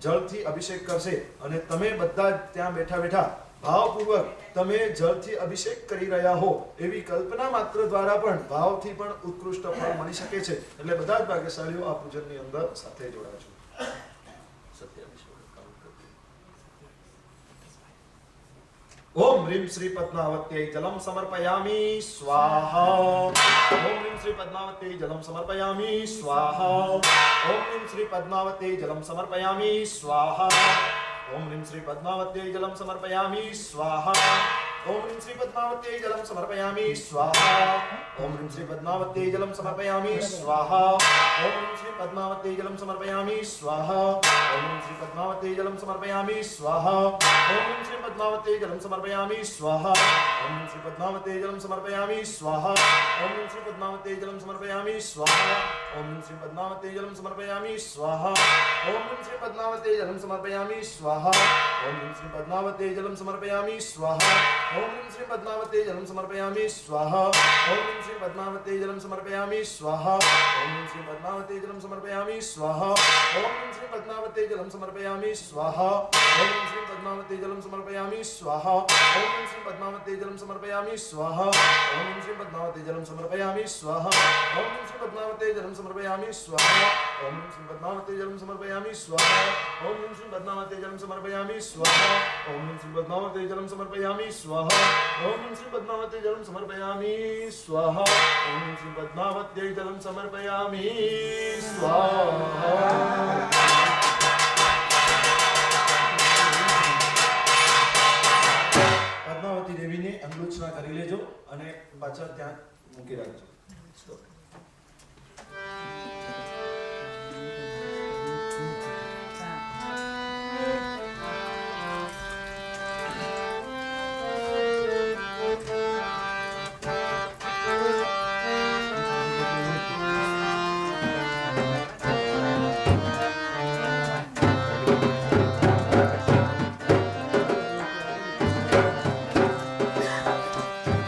જળથી અભિષેક કરશે અને તમે બધા ત્યાં બેઠા બેઠા ભાવપૂર્વક તમે જળથી અભિષેક કરી રહ્યા હો એવી કલ્પના માત્ર દ્વારા પણ ભાવથી પણ ઉત્કૃષ્ટ ફળ મળી શકે છે. એટલે બધા જ ભાગ્યશાળીઓ આ પૂજનની અંદર સાથે જોડાજો. 27 ओम ह्रीं श्री पद्मावत्यै जलं समर्पयामि स्वाहा. ओम ह्रीं श्री पद्मावत्यै जलं समर्पयामि स्वाहा. ओम ह्रीं श्री पद्मावत्यै जलं समर्पयामि स्वाहा. ओम ह्रीं श्री पद्मावत्यै जलं समर्पयामि स्वाहा. ओम ह्रीं श्री पद्मावत्यै जलं समर्पयामि स्वाहा. ओम ह्रीं श्री पद्मावत्यै जलं समर्पयामि स्वाहा. ओम ह्रीं श्री पद्मावत्यै जलं समर्पयामि स्वाहा. ओम ह्रीं श्री पद्मावत्यै जलं समर्पयामि स्वाहा. ओम ह्रीं श्री पद्मावत्यै जलं समर्पयामि स्वाहा. ओम ह्रीं श्री पद्मावत्यै जलं समर्पयामि स्वाहा. ओम ह्रीं श्री पद्मावत्यै जलं समर्पयामि स्वाहा. ओम ह्रीं श्री पद्मावत्यै जलं समर्पयामि स्वाहा. ओम ह्रीं श्री पद्मावत्यै जलं समर्पयामि स्वाहा. ओम ह्रीं श्री पद्मावत्यै जलं समर्पयामि स्वाहा. ओम ह्रीं श्री पद्मावत्यै जलं समर्पयामि स्वाहा. ओम ह्रीं श्री पद्मावत्यै जलं समर्पयामि स्वाहा. ओम ह्रीं श्री पद्मावत्यै जलं समर्पयामि स्वाहा. ओम ह्रीं श्री पद्मावत्यै जलं समर्पयामि स्वाहा. ओम ह्रीं श्री पद्मावत्यै जलं समर्पयामि स्वाहा. ओम ह्रीं श्री पद्मावत्यै जलं समर्पयामि स्वाहा. ओम ह्रीं श्री पद्मावत्यै जलं समर्पयामि स्वाहा. ओम ह्रीं श्री पद्मावत्यै जलं समर्पयामि स्वाहा. ओम ह्रीं श्री पद्मावत्यै जलं समर्पयामि स्वाहा. ओम ह्रीं श्री पद्मावत्यै जलं समर्पयामि स्वाहा. ओम ह्रीं श्री पद्मावत्यै जलं समर्पयामि स्वाहा. ओम ह्रीं श्री पद्मावत्यै जलं समर्पयामि स्वाहा. ओम ह्रीं श्री पद्मावत्यै जलं समर्पयामि स्वाहा. પદ્માવતી દેવીને અંગુચ્છના કરી લેજો અને પાછા ત્યાં મૂકી રાખજો.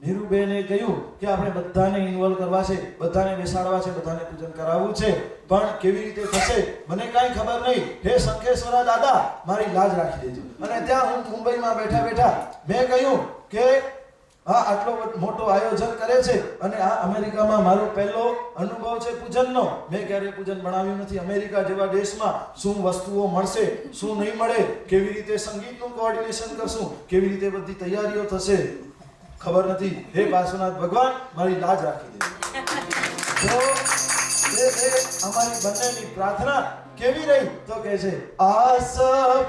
નીરુબેને કહ્યું કે આપણે બધાને ઇન્વોલ્વ કરવા છે, બધાને બેસાડવા છે, બધાને પૂજન કરાવવું છે, પણ કેવી રીતે થશે મને કાંઈ ખબર નહીં. હે શંખેશ્વરા દાદા, મારી લાજ રાખી દેજો. અને ત્યાં હું મુંબઈમાં બેઠા બેઠા મેં કહ્યું કે આટલો મોટો આયોજન કરે છે અને આ અમેરિકામાં મારો પહેલો અનુભવ છે પૂજનનો. મેં ક્યારેય પૂજન બનાવ્યું નથી. અમેરિકા જેવા દેશમાં શું વસ્તુઓ મળશે, શું નહીં મળે, કેવી રીતે સંગીતનું કોઓર્ડિનેશન કરશું, કેવી રીતે બધી તૈયારીઓ થશે, ખબર નથી. હે પાર્શ્વનાથ ભગવાન, મારી લાજ રાખી દે. તો એ અમારી બંનેની પ્રાર્થના કેવી રહી તો કહે છે, આસ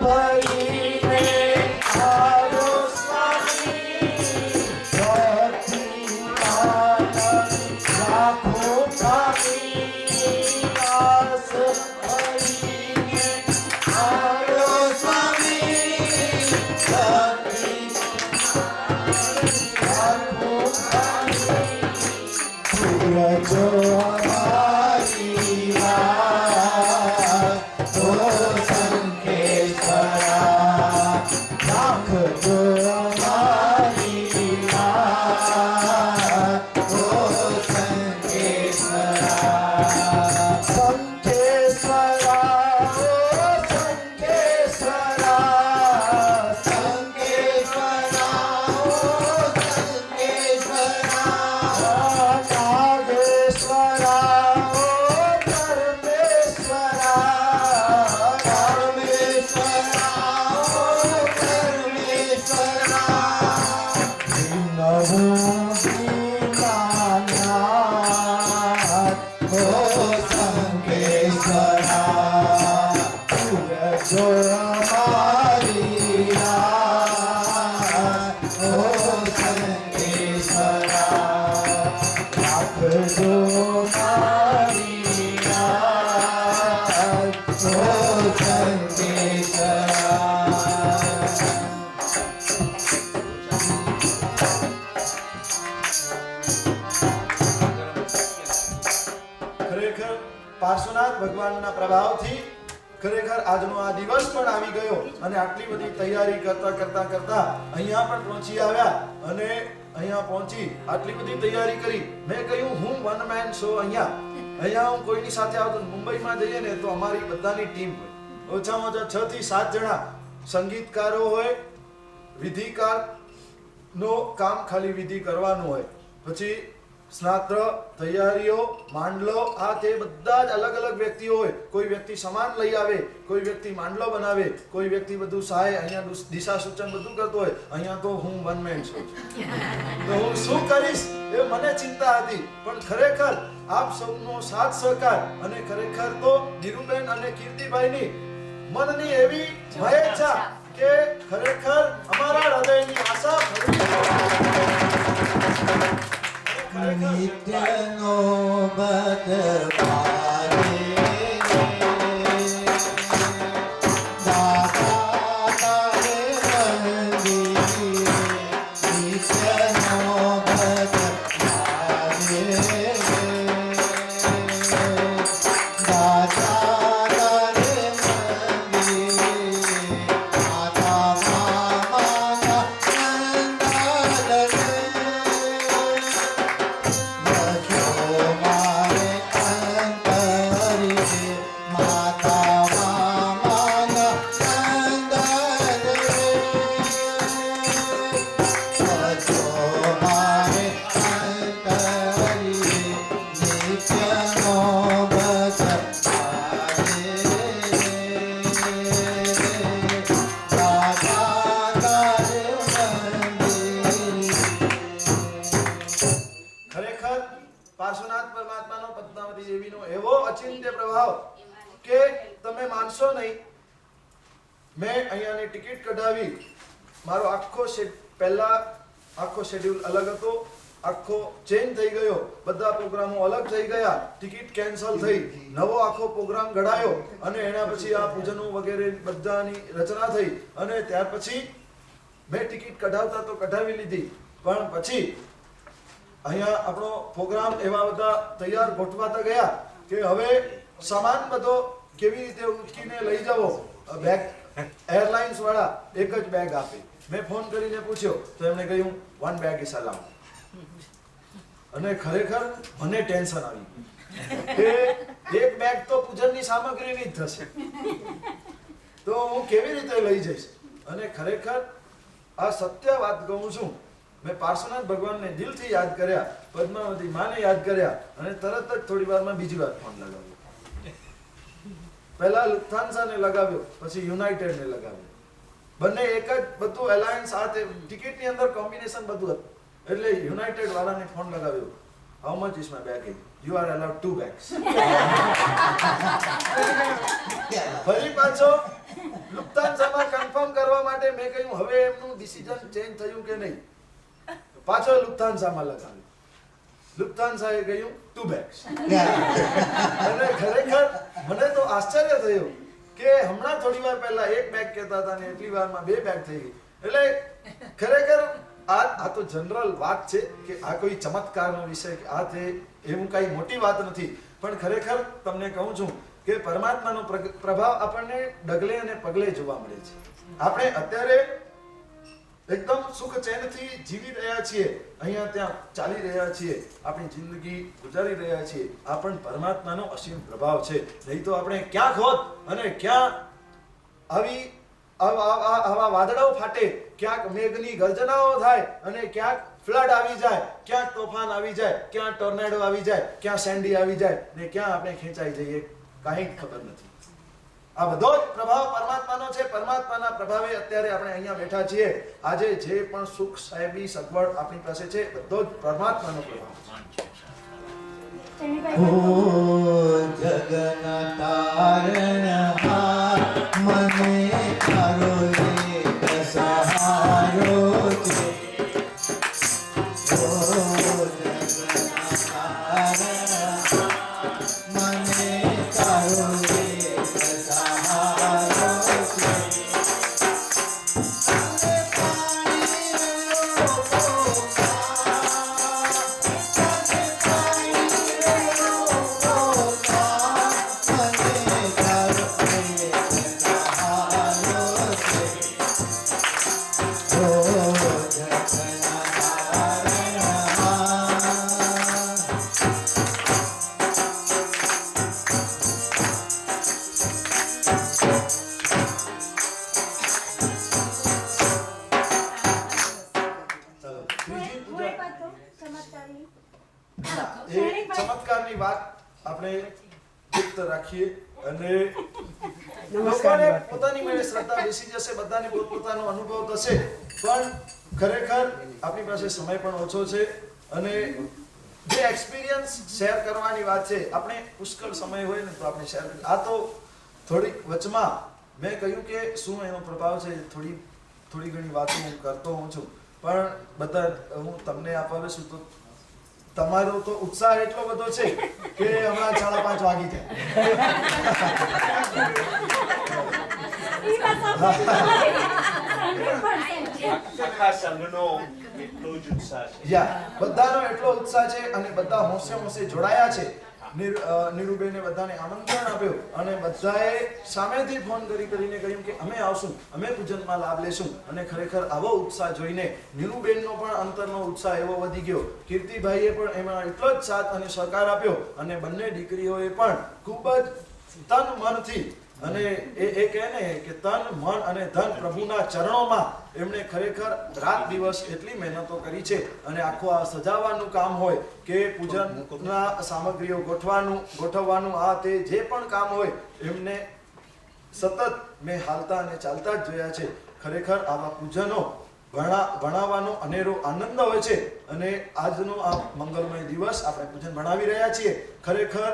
ભરીને આવ્યો સ્વામી, ભક્તિ આનંદ રાખો સ્વામી. આસ ભરીને આવ્યો સ્વામી, ભક્તિ રાખો હમારી વાત, ઓ શંખેશ્વરા રાખજો હમારી વાત, ઓ શંખેશ્વરા. શંખેશ્વરા, ઓ શંખેશ્વરા, શંખેશ્વરા, ઓ શંખેશ્વરા. નાગેશ્વરા, ઓ પરમેશ્વરા, પરમેશ્વરા, ઓ પરમેશ્વરા. નવું દીનાનાથ, ઓ શંખેશ્વરા પૂરજો અમારી રાત, ઓ શંખેશ્વરા રાખજો મારી રાત, ઓ શંખેશ્વરા. ખરેખર પાર્શ્વનાથ ભગવાનના પ્રભાવથી ખરેખર આજનો આ દિવસ પણ આવી ગયો અને આટલી બધી તૈયારી કરતા અહીંયા પણ પહોંચી આવ્યા અને અહીંયા પહોંચી આટલી બધી તૈયારી કરી. મેં કહ્યું હું વન મેન શો અહીંયા હું કોઈની સાથે આવતો. મુંબઈમાં જઈએ ને તો અમારી બધાની ટીમ હોય, ઓછામાં ઓછા 6 થી 7 જણા સંગીતકારો હોય, વિધિકાર નો કામ ખાલી વિધિ કરવાનું હોય, પછી સ્નાત્ર, તૈયારીઓ, માંડલો, આ તે બધા જ અલગ અલગ વ્યક્તિઓ હોય. કોઈ વ્યક્તિ સામાન લઈ આવે, કોઈ વ્યક્તિ માંડલો બનાવે, કોઈ વ્યક્તિ બધું સહાય, અહીંયા દિશા સૂચન બધું કરતો હોય. અહીંયા તો હું વન મેન છું, તો હું શું કરીશ એ મને ચિંતા હતી. પણ ખરેખર આપ સૌનો સાથ સહકાર અને ખરેખર તો નીરુબેન અને કીર્તિભાઈની મનની એવી મહેચ્છા કે ખરેખર અમારા હૃદયની આશા
નિત્યનો બદવારે દાતા તારે મંદિર, નિત્યનો બદવારે દાતા તારે મંદિર, માતા મામાના નંદાલય.
ખરેખર પાર્શ્વનાથ પરમાત્માનો પદ્માવતી દેવીનો એવો અચિંત્ય પ્રભાવ કે તમે માનશો નહીં. મેં અહીંયાની ટિકિટ કઢાવી, મારો પહેલા આખો શેડ્યુલ અલગ હતો, આખો ચેન્જ થઈ ગયો, બધા પ્રોગ્રામો અલગ થઈ ગયા, ટિકિટ કેન્સલ થઈ, નવો આખો પ્રોગ્રામ ઘડાયો અને એના પછી આ પૂજનો વગેરે બધાની રચના થઈ અને ત્યાર પછી મેં ટિકિટ કઢાવતા તો કઢાવી લીધી, પણ પછી અહીંયા આપણો પ્રોગ્રામ એવા બધા તૈયાર ગોઠવાતા ગયા કે હવે સામાન બધો કેવી રીતે ઉચકીને લઈ જવો. બેગ એરલાઇન્સ વાળા એક જ બેગ આપી. મેં ફોન કરીને પૂછ્યો તો એમણે કહ્યું 1 bag is allowed. અને ખરેખર મને ટેન્શન આવી ગયું કે એક બેગ તો પૂજનની સામગ્રીની જ થશે, તો હું કેવી રીતે લઈ જઈશ? અને ખરેખર આ સત્ય વાત કહું છું, મેં પાર્શ્વનાથ ભગવાનને દિલથી યાદ કર્યા, પદ્માવતી માને યાદ કર્યા, અને તરત જ થોડી વારમાં બીજી વાર ફોન લગાવ્યો. પહેલા લુફ્થાન્સાને લગાવ્યો, પછી યુનાઇટેડને લગાવ્યો. બંને એક જ બધું એલાયન્સ સાથે ટિકિટની અંદર કોમ્બિનેશન બધું હતું. એટલે યુનાઇટેડ વાળાને ફોન લગાવ્યો, how much is my baggage? You are allowed 2 bags. ફરી પાછો લુફ્થાન્સામાં કન્ફર્મ કરવા માટે મેં કહ્યું હવે એમનું ડિસિઝન ચેન્જ થયું કે નહીં. પાછો લુફ્થાન્સામાં લગાવ્યું. લુફ્થાન્સાએ કહ્યું 2 bags. અને ખરેખર મને તો આશ્ચર્ય થયું કે હમણાં થોડી વાર પહેલા 1 બેગ કહેતા હતા ને એટલી વારમાં 2 બેગ થઈ ગઈ. એટલે ખરેખર આ તો જનરલ વાત છે કે આ કોઈ ચમત્કારનો વિષય કે આ તે એવું કઈ મોટી વાત નથી, પણ ખરેખર તમને કહું છું કે પરમાત્માનો પ્રભાવ આપણને ડગલે અને પગલે જોવા મળે છે. આપણે અત્યારે એકદમ સુખ ચેનથી જીવી રહ્યા છીએ, અહીંયા ત્યાં ચાલી રહ્યા છીએ, આપણી જિંદગી ગુજારી રહ્યા છીએ. આ પણ પરમાત્માનો અસીમ પ્રભાવ છે. નહીં તો આપણે ક્યાંક હોત અને ક્યાં આવા વાદળાઓ ફાટે, ક્યાંક મેઘની ગર્જનાઓ થાય અને ક્યાંક ફ્લડ આવી જાય, ક્યાંક તોફાન આવી જાય, ક્યાંક ટોર્નેડો આવી જાય, ક્યાં સેન્ડી આવી જાય ને ક્યાં આપણે ખેંચાઈ જઈએ, કાંઈ ખબર નથી. આ બધો જ પ્રભાવ પરમાત્માનો છે. પરમાત્માના પ્રભાવે અત્યારે આપણે અહીંયા બેઠા છીએ. આજે જે પણ સુખ સાહેબી સગવડ આપણી પાસે છે બધો જ પરમાત્માનો પ્રભાવ છે.
ઓ જગન તારણહાર મને તારો એક સહારો છે. ઓ જગન તારણહાર મને તારો એક સહારો છે.
ચમત્કારની વાત આપણે ગુપ્ત રાખીએ અને લોકોને પોતાની મેળે શ્રદ્ધા બેસી જશે, બધાને પોતપોતાનો અનુભવ થશે, પણ ખરેખર આપણી પાસે સમય પણ ઓછો છે અને જે એક્સપિરિયન્સ શેર કરવાની વાત છે, આપણે પુષ્કળ સમય હોય ને તો આપણે શેર કરીએ. આ તો થોડીક વચમાં મેં કહ્યું કે શું એનો પ્રભાવ છે, થોડી ઘણી વાતો હું કરતો હોઉં છું, પણ બધા હું તમને અપાવે છું તો તમારો તો ઉત્સાહ એટલો બધો છે કે હમણાં 5:30 વાગી જાય.
આખા સંઘનો એટલો જ ઉત્સાહ છે.
બધાનો એટલો ઉત્સાહ છે અને બધા હોંશે હોંશે જોડાયા છે. નીરુબેને બધાને આમંત્રણ આપ્યું અને બધાએ સામેથી ફોન કરીને કહ્યું કે અમે આવશું, અમે પૂજનમાં લાભ લેશું. અને ખરેખર આવો ઉત્સાહ જોઈને નીરુબેનનો પણ અંતરનો ઉત્સાહ એવો વધી ગયો. કીર્તિભાઈએ પણ એમાં એટલો જ સાથ અને સહકાર આપ્યો અને બંને દીકરીઓએ પણ ખૂબ જ તન મનથી અને એ કહે ને કે તન મન અને ધન પ્રભુના ચરણોમાં એમણે ખરેખર રાત દિવસ એટલી મહેનતો કરી છે. અને આખું આ સજાવવાનું કામ હોય કે પૂજનના સામગ્રીઓ ગોઠવવાનું આ તે જે પણ કામ હોય એમને સતત મેં હાલતા અને ચાલતા જ જોયા છે. ખરેખર આવા પૂજનો ભણાવવાનો અનેરો આનંદ હોય છે અને આજનો આ મંગલમય દિવસ આપણે પૂજન ભણાવી રહ્યા છીએ. ખરેખર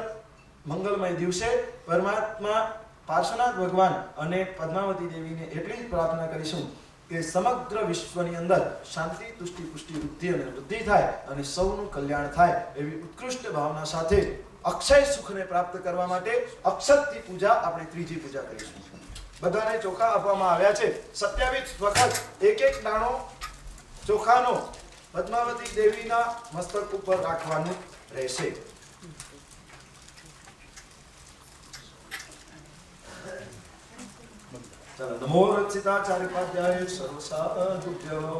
મંગલમય દિવસે પરમાત્મા પાર્શ્વનાથ ભગવાન અને પદ્માવતી દેવીને એટલી જ પ્રાર્થના કરીશું કે સમગ્ર વિશ્વની અંદર શાંતિ, તુષ્ટિ, પુષ્ટિ, વૃદ્ધિ અને વૃદ્ધિ થાય અને સૌનું કલ્યાણ થાય એવી ઉત્કૃષ્ટ ભાવના સાથે અક્ષય સુખને પ્રાપ્ત કરવા માટે અક્ષતથી પૂજા આપણે ત્રીજી પૂજા કરીશું. બધાને ચોખા આપવામાં આવ્યા છે. 27 વખત એક દાણો ચોખાનો પદ્માવતી દેવીના મસ્તક ઉપર રાખવાનું રહેશે. નમો રક્ષિતાચાર્યપાદ્યાય સર્વસાધુભ્યો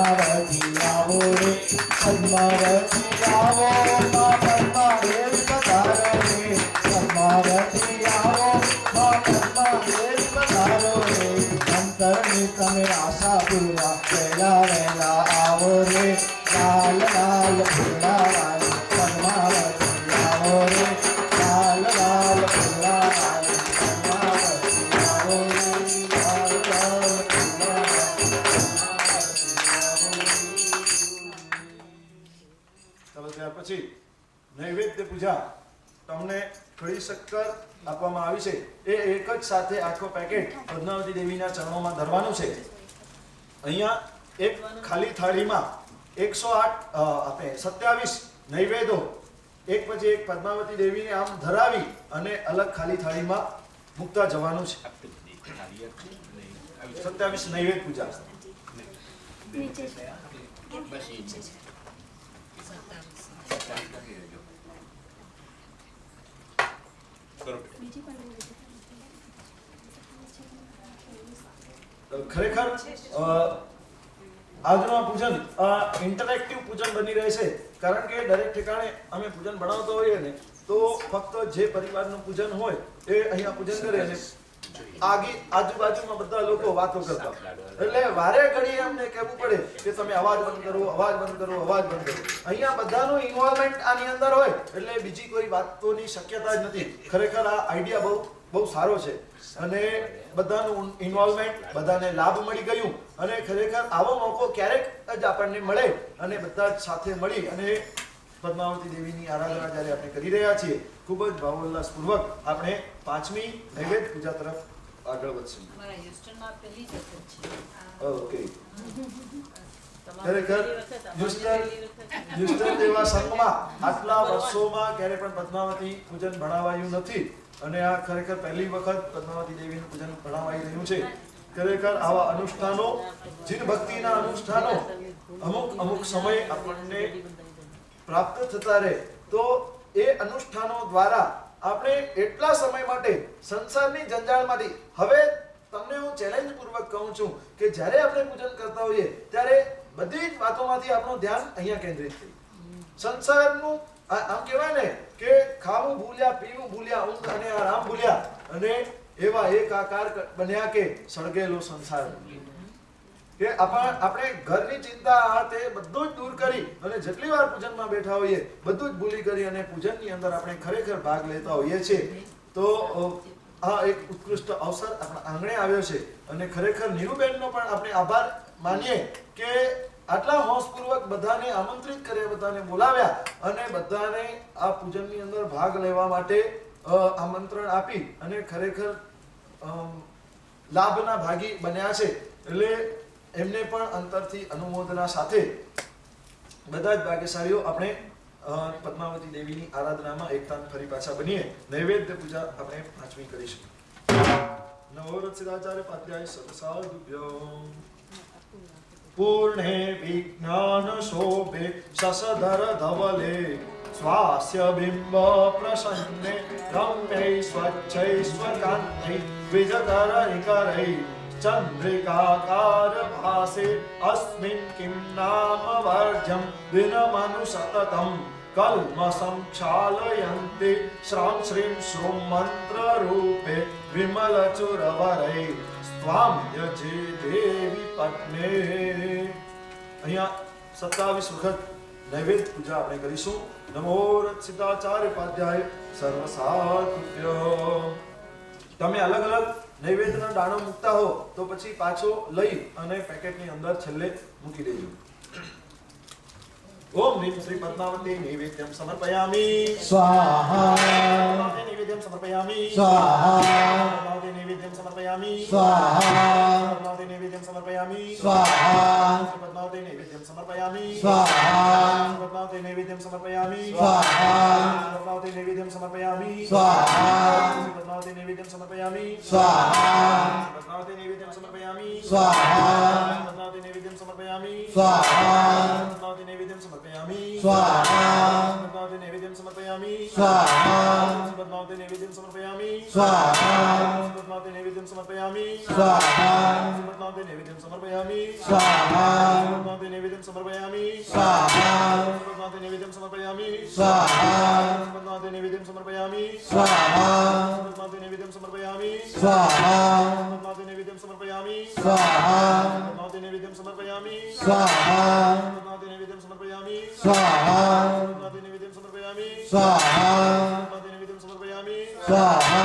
પદ્માવતી આવો રે પદ્માવતી આવો માં પદ્માદેવ પધારો રે પદ્માવતી આવો માં પદ્માદેવ પધારો રે અંતરની તમે આશા પૂરા વહેલા વહેલા આવો રે લાલ લાલ ફૂલાવાળી પદ્માવતી આવો રે લાલ લાલ ફૂલાવાળી પદ્માવતી આવો રે લાલ લાલ
ચાલો ત્યાર પછી નૈવેદ્ય પૂજા તમને કળી શક્કર આપવામાં આવી છે એ એક જ સાથે આખો પેકેટ પદ્માવતી દેવીના ચરણોમાં ધરવાનું છે. અહીંયા એક ખાલી થાળીમાં 108 આપણે 27 નૈવેદ્યો એક પછી એક પદ્માવતી દેવીને આમ ધરાવી અને અલગ ખાલી થાળીમાં મૂકતા જવાનું છે. 27 નૈવેદ્ય પૂજા.
નીચે છે. બીજી પણ
ખરેખર આજનું આ પૂજન ઇન્ટરેક્ટિવ પૂજન બની રહે છે કારણ કે દરેક ઠેકાણે અમે પૂજન બનાવતા હોઈએ ને તો ફક્ત જે પરિવારનું પૂજન હોય એ અહીંયા પૂજન કરે ને આજુબાજુમાં બધા લોકો વાતો કરતા એટલે વારે ઘડીએ અમને કહેવું પડે કે તમે અવાજ બંધ કરો અવાજ બંધ કરો અવાજ બંધ કરો. અહીંયા બધાનું ઇન્વોલ્વમેન્ટ આની અંદર હોય એટલે બીજી કોઈ વાતોની શક્યતા જ નથી. ખરેખર આ આઈડિયા બહુ સારો છે અને બધાનું ઇન્વોલ્વમેન્ટ બધાને લાભ મળી ગયું અને ખરેખર આવો મોકો ક્યારેક જ આપણને મળે અને બધા જ સાથે મળી અને પદ્માવતી દેવીની આરાધના જ્યારે આપણે કરી રહ્યા છીએ ખૂબ જ ભાવોલ્લાસપૂર્વક આપણે 5મી નૈવેદ્ય પૂજા તરફ આગળ વધશું.
મારા હ્યુસ્ટનમાં પહેલી જ વખત છે.
ઓકે.
તમારી
ખરેખર
પહેલી વખત, અમારી
હ્યુસ્ટન
પહેલી વખત.
હ્યુસ્ટન જેવા સંઘમાં આટલા વર્ષોમાં ક્યારે પણ પદ્માવતી પૂજન ભણાવાયું નથી અને આ ખરેખર પહેલી વખત પદ્માવતી દેવીનું પૂજન ભણાવાઈ રહ્યું છે. ખરેખર આવા અનુષ્ઠાનો જીન ભક્તિના અનુષ્ઠાનો અમુક સમય આપણને પ્રાપ્ત થતા રહે તો એ અનુષ્ઠાનો દ્વારા આપણે એટલા સમય માટે સંસારની જંજાળમાંથી હવે તમને હું ચેલેન્જ પૂર્વક કહું છું કે જ્યારે આપણે પૂજન કરતા હોઈએ ત્યારે બધી જ વાતોમાંથી આપણું ધ્યાન અહીંયા કેન્દ્રિત થઈ સંસારનું આમ કહેવાય ને કે ખાવું ભૂલ્યા પીવું ભૂલ્યા ઊંઘ અને આરામ ભૂલ્યા અને એવા એક આકાર બન્યા કે સળગેલો સંસાર કે આપણે ઘરની ચિંતા આ તે બધું જ દૂર કરી અને જેટલી વાર પૂજનમાં બેઠા હોઈએ બધું જ ભૂલી કરી અને પૂજનની અંદર આપણે ખરેખર ભાગ લેતા હોઈએ છીએ તો આ એક ઉત્કૃષ્ટ અવસર આપણા આંગણે આવ્યો છે અને ખરેખર નીરુબેનનો પણ આપણે આભાર માનીએ કે આટલા હોંશપૂર્વક બધાને આમંત્રિત કર્યા બધાને બોલાવ્યા અને બધાને આ પૂજનની અંદર ભાગ લેવા માટે આમંત્રણ આપી અને ખરેખર લાભના ભાગી બન્યા છે એટલે એમને પણ અંતરથી અનુમોદના સાથે બધા જ ભાગ્યશાળીઓ આપણે પદ્માવતી દેવીની આરાધનામાં એકતાન ફરી પાછા બનીએ. નૈવેદ્ય પૂજા આપણે 5મી કરીશું. નવોરથ સિદ્ધાચાર્ય પાત્યાય સદસાદુભ્યો પૂર્ણે વિજ્ઞાન શોભે શશધર ધવલે સ્વાસ્ય બિંબ પ્રસન્ને રમ્યૈ સ્વચ્છૈ સ્વકાંતૈ વિજકર નિકરૈ ચંદ્રિકાકાર ભાસે અસ્મિન કિમ નામ વર્જ્યમ દિનમનુ સતતમ કલ્મષં ક્ષાલયન્તે શ્રામ શ્રીમ શ્રૂમ મંત્ર રૂપે વિમલ ચુરવરૈ સ્વામ યજે દેવી પત્ને. અહીંયા 27 વખત નૈવેદ્ય પૂજા આપણે કરીશું. નમો સિદ્ધાચાર્ય પાધ્યાય સર્વસાધુભ્ય. તમે અલગ અલગ નૈવેદ્યનો દાણો મૂકતા હો તો પછી પાછો લઈ અને પેકેટની અંદર છેલ્લે મૂકી દેજો. ઓમ રીમ શ્રી પદ્માવતી નૈવેદ્યમ સમર્પયામિ
સ્વાહા
નૈવેદ્યમ સમર્પયામિ
સ્વાહા
નૈવેદ્યમ સમર્પયામિ
સ્વાહા
નૈવેદ્યમ સમર્પયામિ
સ્વાહા
પદ્માવતી નૈવેદ્યમ સમર્પયામિ
સ્વાહા
પદ્માવતી નૈવેદ્યમ સમર્પયામિ
સ્વાહા
પદ્માવતી નૈવેદ્યમ સમર્પયામિ
સ્વાહા
પદ્માવતી નૈવેદ્યમ સમર્પયામિ
સ્વાહા
પદ્માવતી નૈવેદ્યમ સમર્પયામિ
સ્વાહા
પદ્માવતી નૈવેદ્યમ સમર્પયામિ
સ્વાહા
પદ્માવતી નૈવેદ્યમ સમર્પયામિ
સ્વાહા
પદ્માવતી નૈવેદ્યમ સમર્પયામિ
समर्पयामि
स्वाहा
पद्मावती नैवेद्यं समर्पयामि
स्वाहा
पद्मावती नैवेद्यं समर्पयामि
स्वाहा
पद्मावती नैवेद्यं समर्पयामि
स्वाहा
पद्मावती नैवेद्यं समर्पयामि
स्वाहा
पद्मावती नैवेद्यं समर्पयामि
स्वाहा
पद्मावती नैवेद्यं समर्पयामि
स्वाहा
पद्मावती नैवेद्यं समर्पयामि
स्वाहा
पद्मावती नैवेद्यं समर्पयामि
स्वाहा
पद्मावती नैवेद्यं समर्पयामि
स्वाहा
पद्मावती नैवेद्यं समर्पयामि
स्वाहा
पद्मावती नैवेद्यं समर्पयामि
स्वाहा
पद्मावती नैवेद्यं समर्पयामि
स्वाहा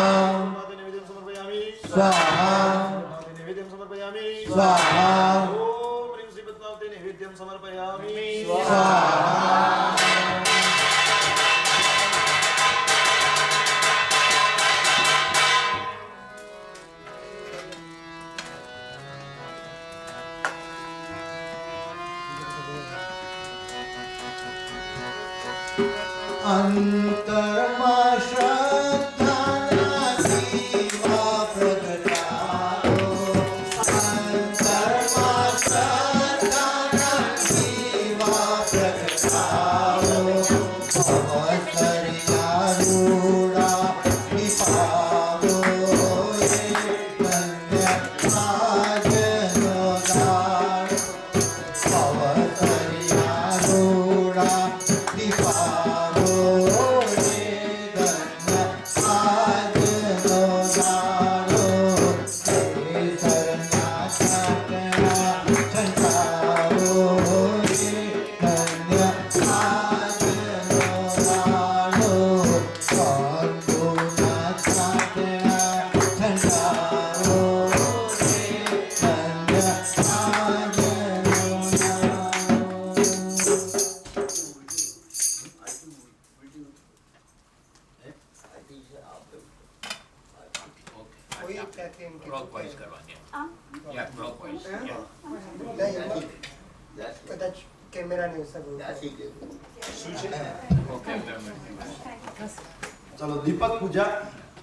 पद्मावती नैवेद्यं समर्पयामि
स्वाहा
पद्मावती नैवेद्यं समर्पयामि
स्वाहा
ॐ ह्रीं श्री पद्मावती नैवेद्यं समर्पयामि
स्वाहा अंतरमा श्रद्धाना दीवा प्रगटाओ अंतरमा श्रद्धाना दीवा प्रगटाओ अवतरियारूढ़ा निपावो ये कन्या आज नोदान अवतरियारूढ़ा निपावो
Clockwise કરવાની. Yeah, clockwise. Yeah.
કદાચ કેમેરાની અસર હોય.
Okay,
ચલો દીપક પૂજા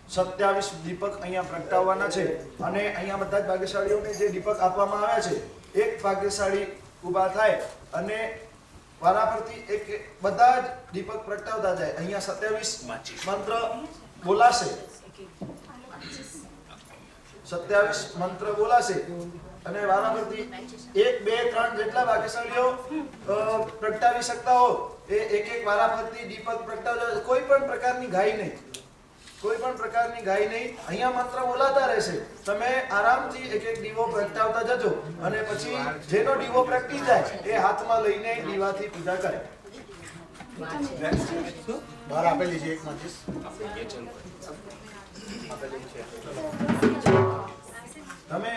27 દીપક અહીંયા પ્રગટાવવાના છે અને અહીંયા બધા જ ભાગ્યશાળીઓને જે દીપક આપવામાં આવ્યા છે એક ભાગ્યશાળી ઊભા થાય અને વારાફરતી એક બધા જ દીપક પ્રગટાવતા જાય. અહીંયા 27 મંત્ર બોલાશે, 27 મંત્ર બોલાશે અને વારાફરતી 1 2 3 જેટલા ભાગ્યશાળીઓ પ્રગટાવી શકતા હો એ એક એક વારાફરતી દીપક પ્રગટાવજો. કોઈ પણ પ્રકારની ઘાઈ નહીં, કોઈ પણ પ્રકારની ઘાઈ નહીં. અહીંયા મંત્ર બોલાતા રહેશે, તમે આરામથી એક એક દીવો પ્રગટાવતા જજો અને પછી જેનો દીવો પ્રગટી જાય એ હાથમાં લઈને દીવાથી પૂજા કરે.
બહાર આપેલી છે એક માચીસ
તમે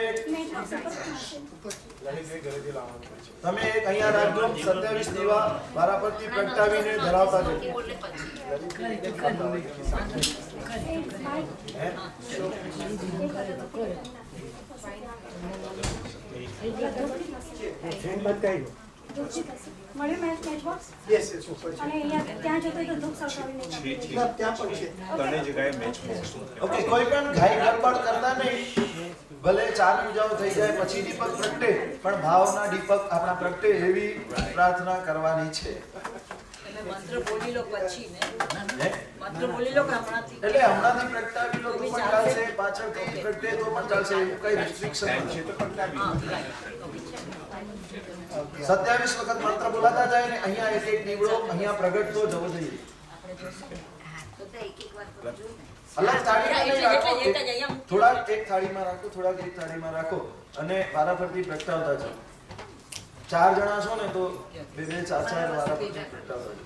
એક અહીંયા રાખજો. 27 દીવા વારાફરતી પ્રગટાવીને ધરાવતા જજો.
મળ્યું મેચ બોક્સ
યસ યસ ઉપર છે
અને અહીંયા ત્યાં જતો તો ધૂપ સળગાવીને
ના, ત્યાં પણ છે
ત્રણેય જગ્યાએ મેચ
ઓકે, કોઈ પણ ઘાઈ ગડબડ કરતા નહીં. ભલે 4 પૂજાઓ થઈ જાય પછી દીપક પ્રગટે પણ ભાવના દીપક આપણા પ્રગટે એવી પ્રાર્થના કરવાની છે.
તમે મંત્ર બોલી લો પછી ને
હે?
મંત્ર બોલી લો કે હમણાંથી
એટલે હમણાંથી પ્રગટાવી લો તો પણ ચાલશે, પાછળથી પ્રગટે તો પણ ચાલશે, એવું કઈ રિસ્ટ્રિક્શન નથી. 27 વખત મંત્ર બોલાતા જાય ને અહીંયા એક એક દીવડો અહીંયા પ્રગટ તો જવો જોઈએ. અલગ થાળીમાં નહીં રાખો, થોડાક એક થાળીમાં રાખો, થોડાક એક થાળીમાં રાખો અને વારાફરતી પ્રગટાવતા જાઓ. 4 જણા છો ને તો 2 2 4 4 વારાફરતી પ્રગટાવતા જાઓ.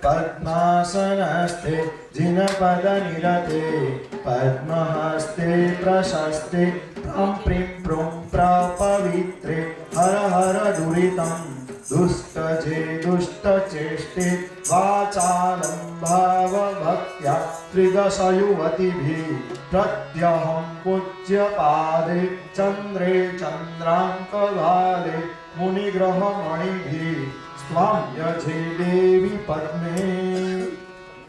पद्मासनस्ते जिनपदनिरते पद्महस्ते प्रशस्ते प्रीं प्रूं प्रपवित्रे हर हर दुरितं दुष्टजे दुष्टचेष्टे वाचालं भावभक्त्या त्रिदशयुवतिभिः प्रत्यहं पूज्यपादे चन्द्रे चन्द्राङ्कभाले मुनिग्रहमणिभिः स्वाम्यजे देवी पद्मे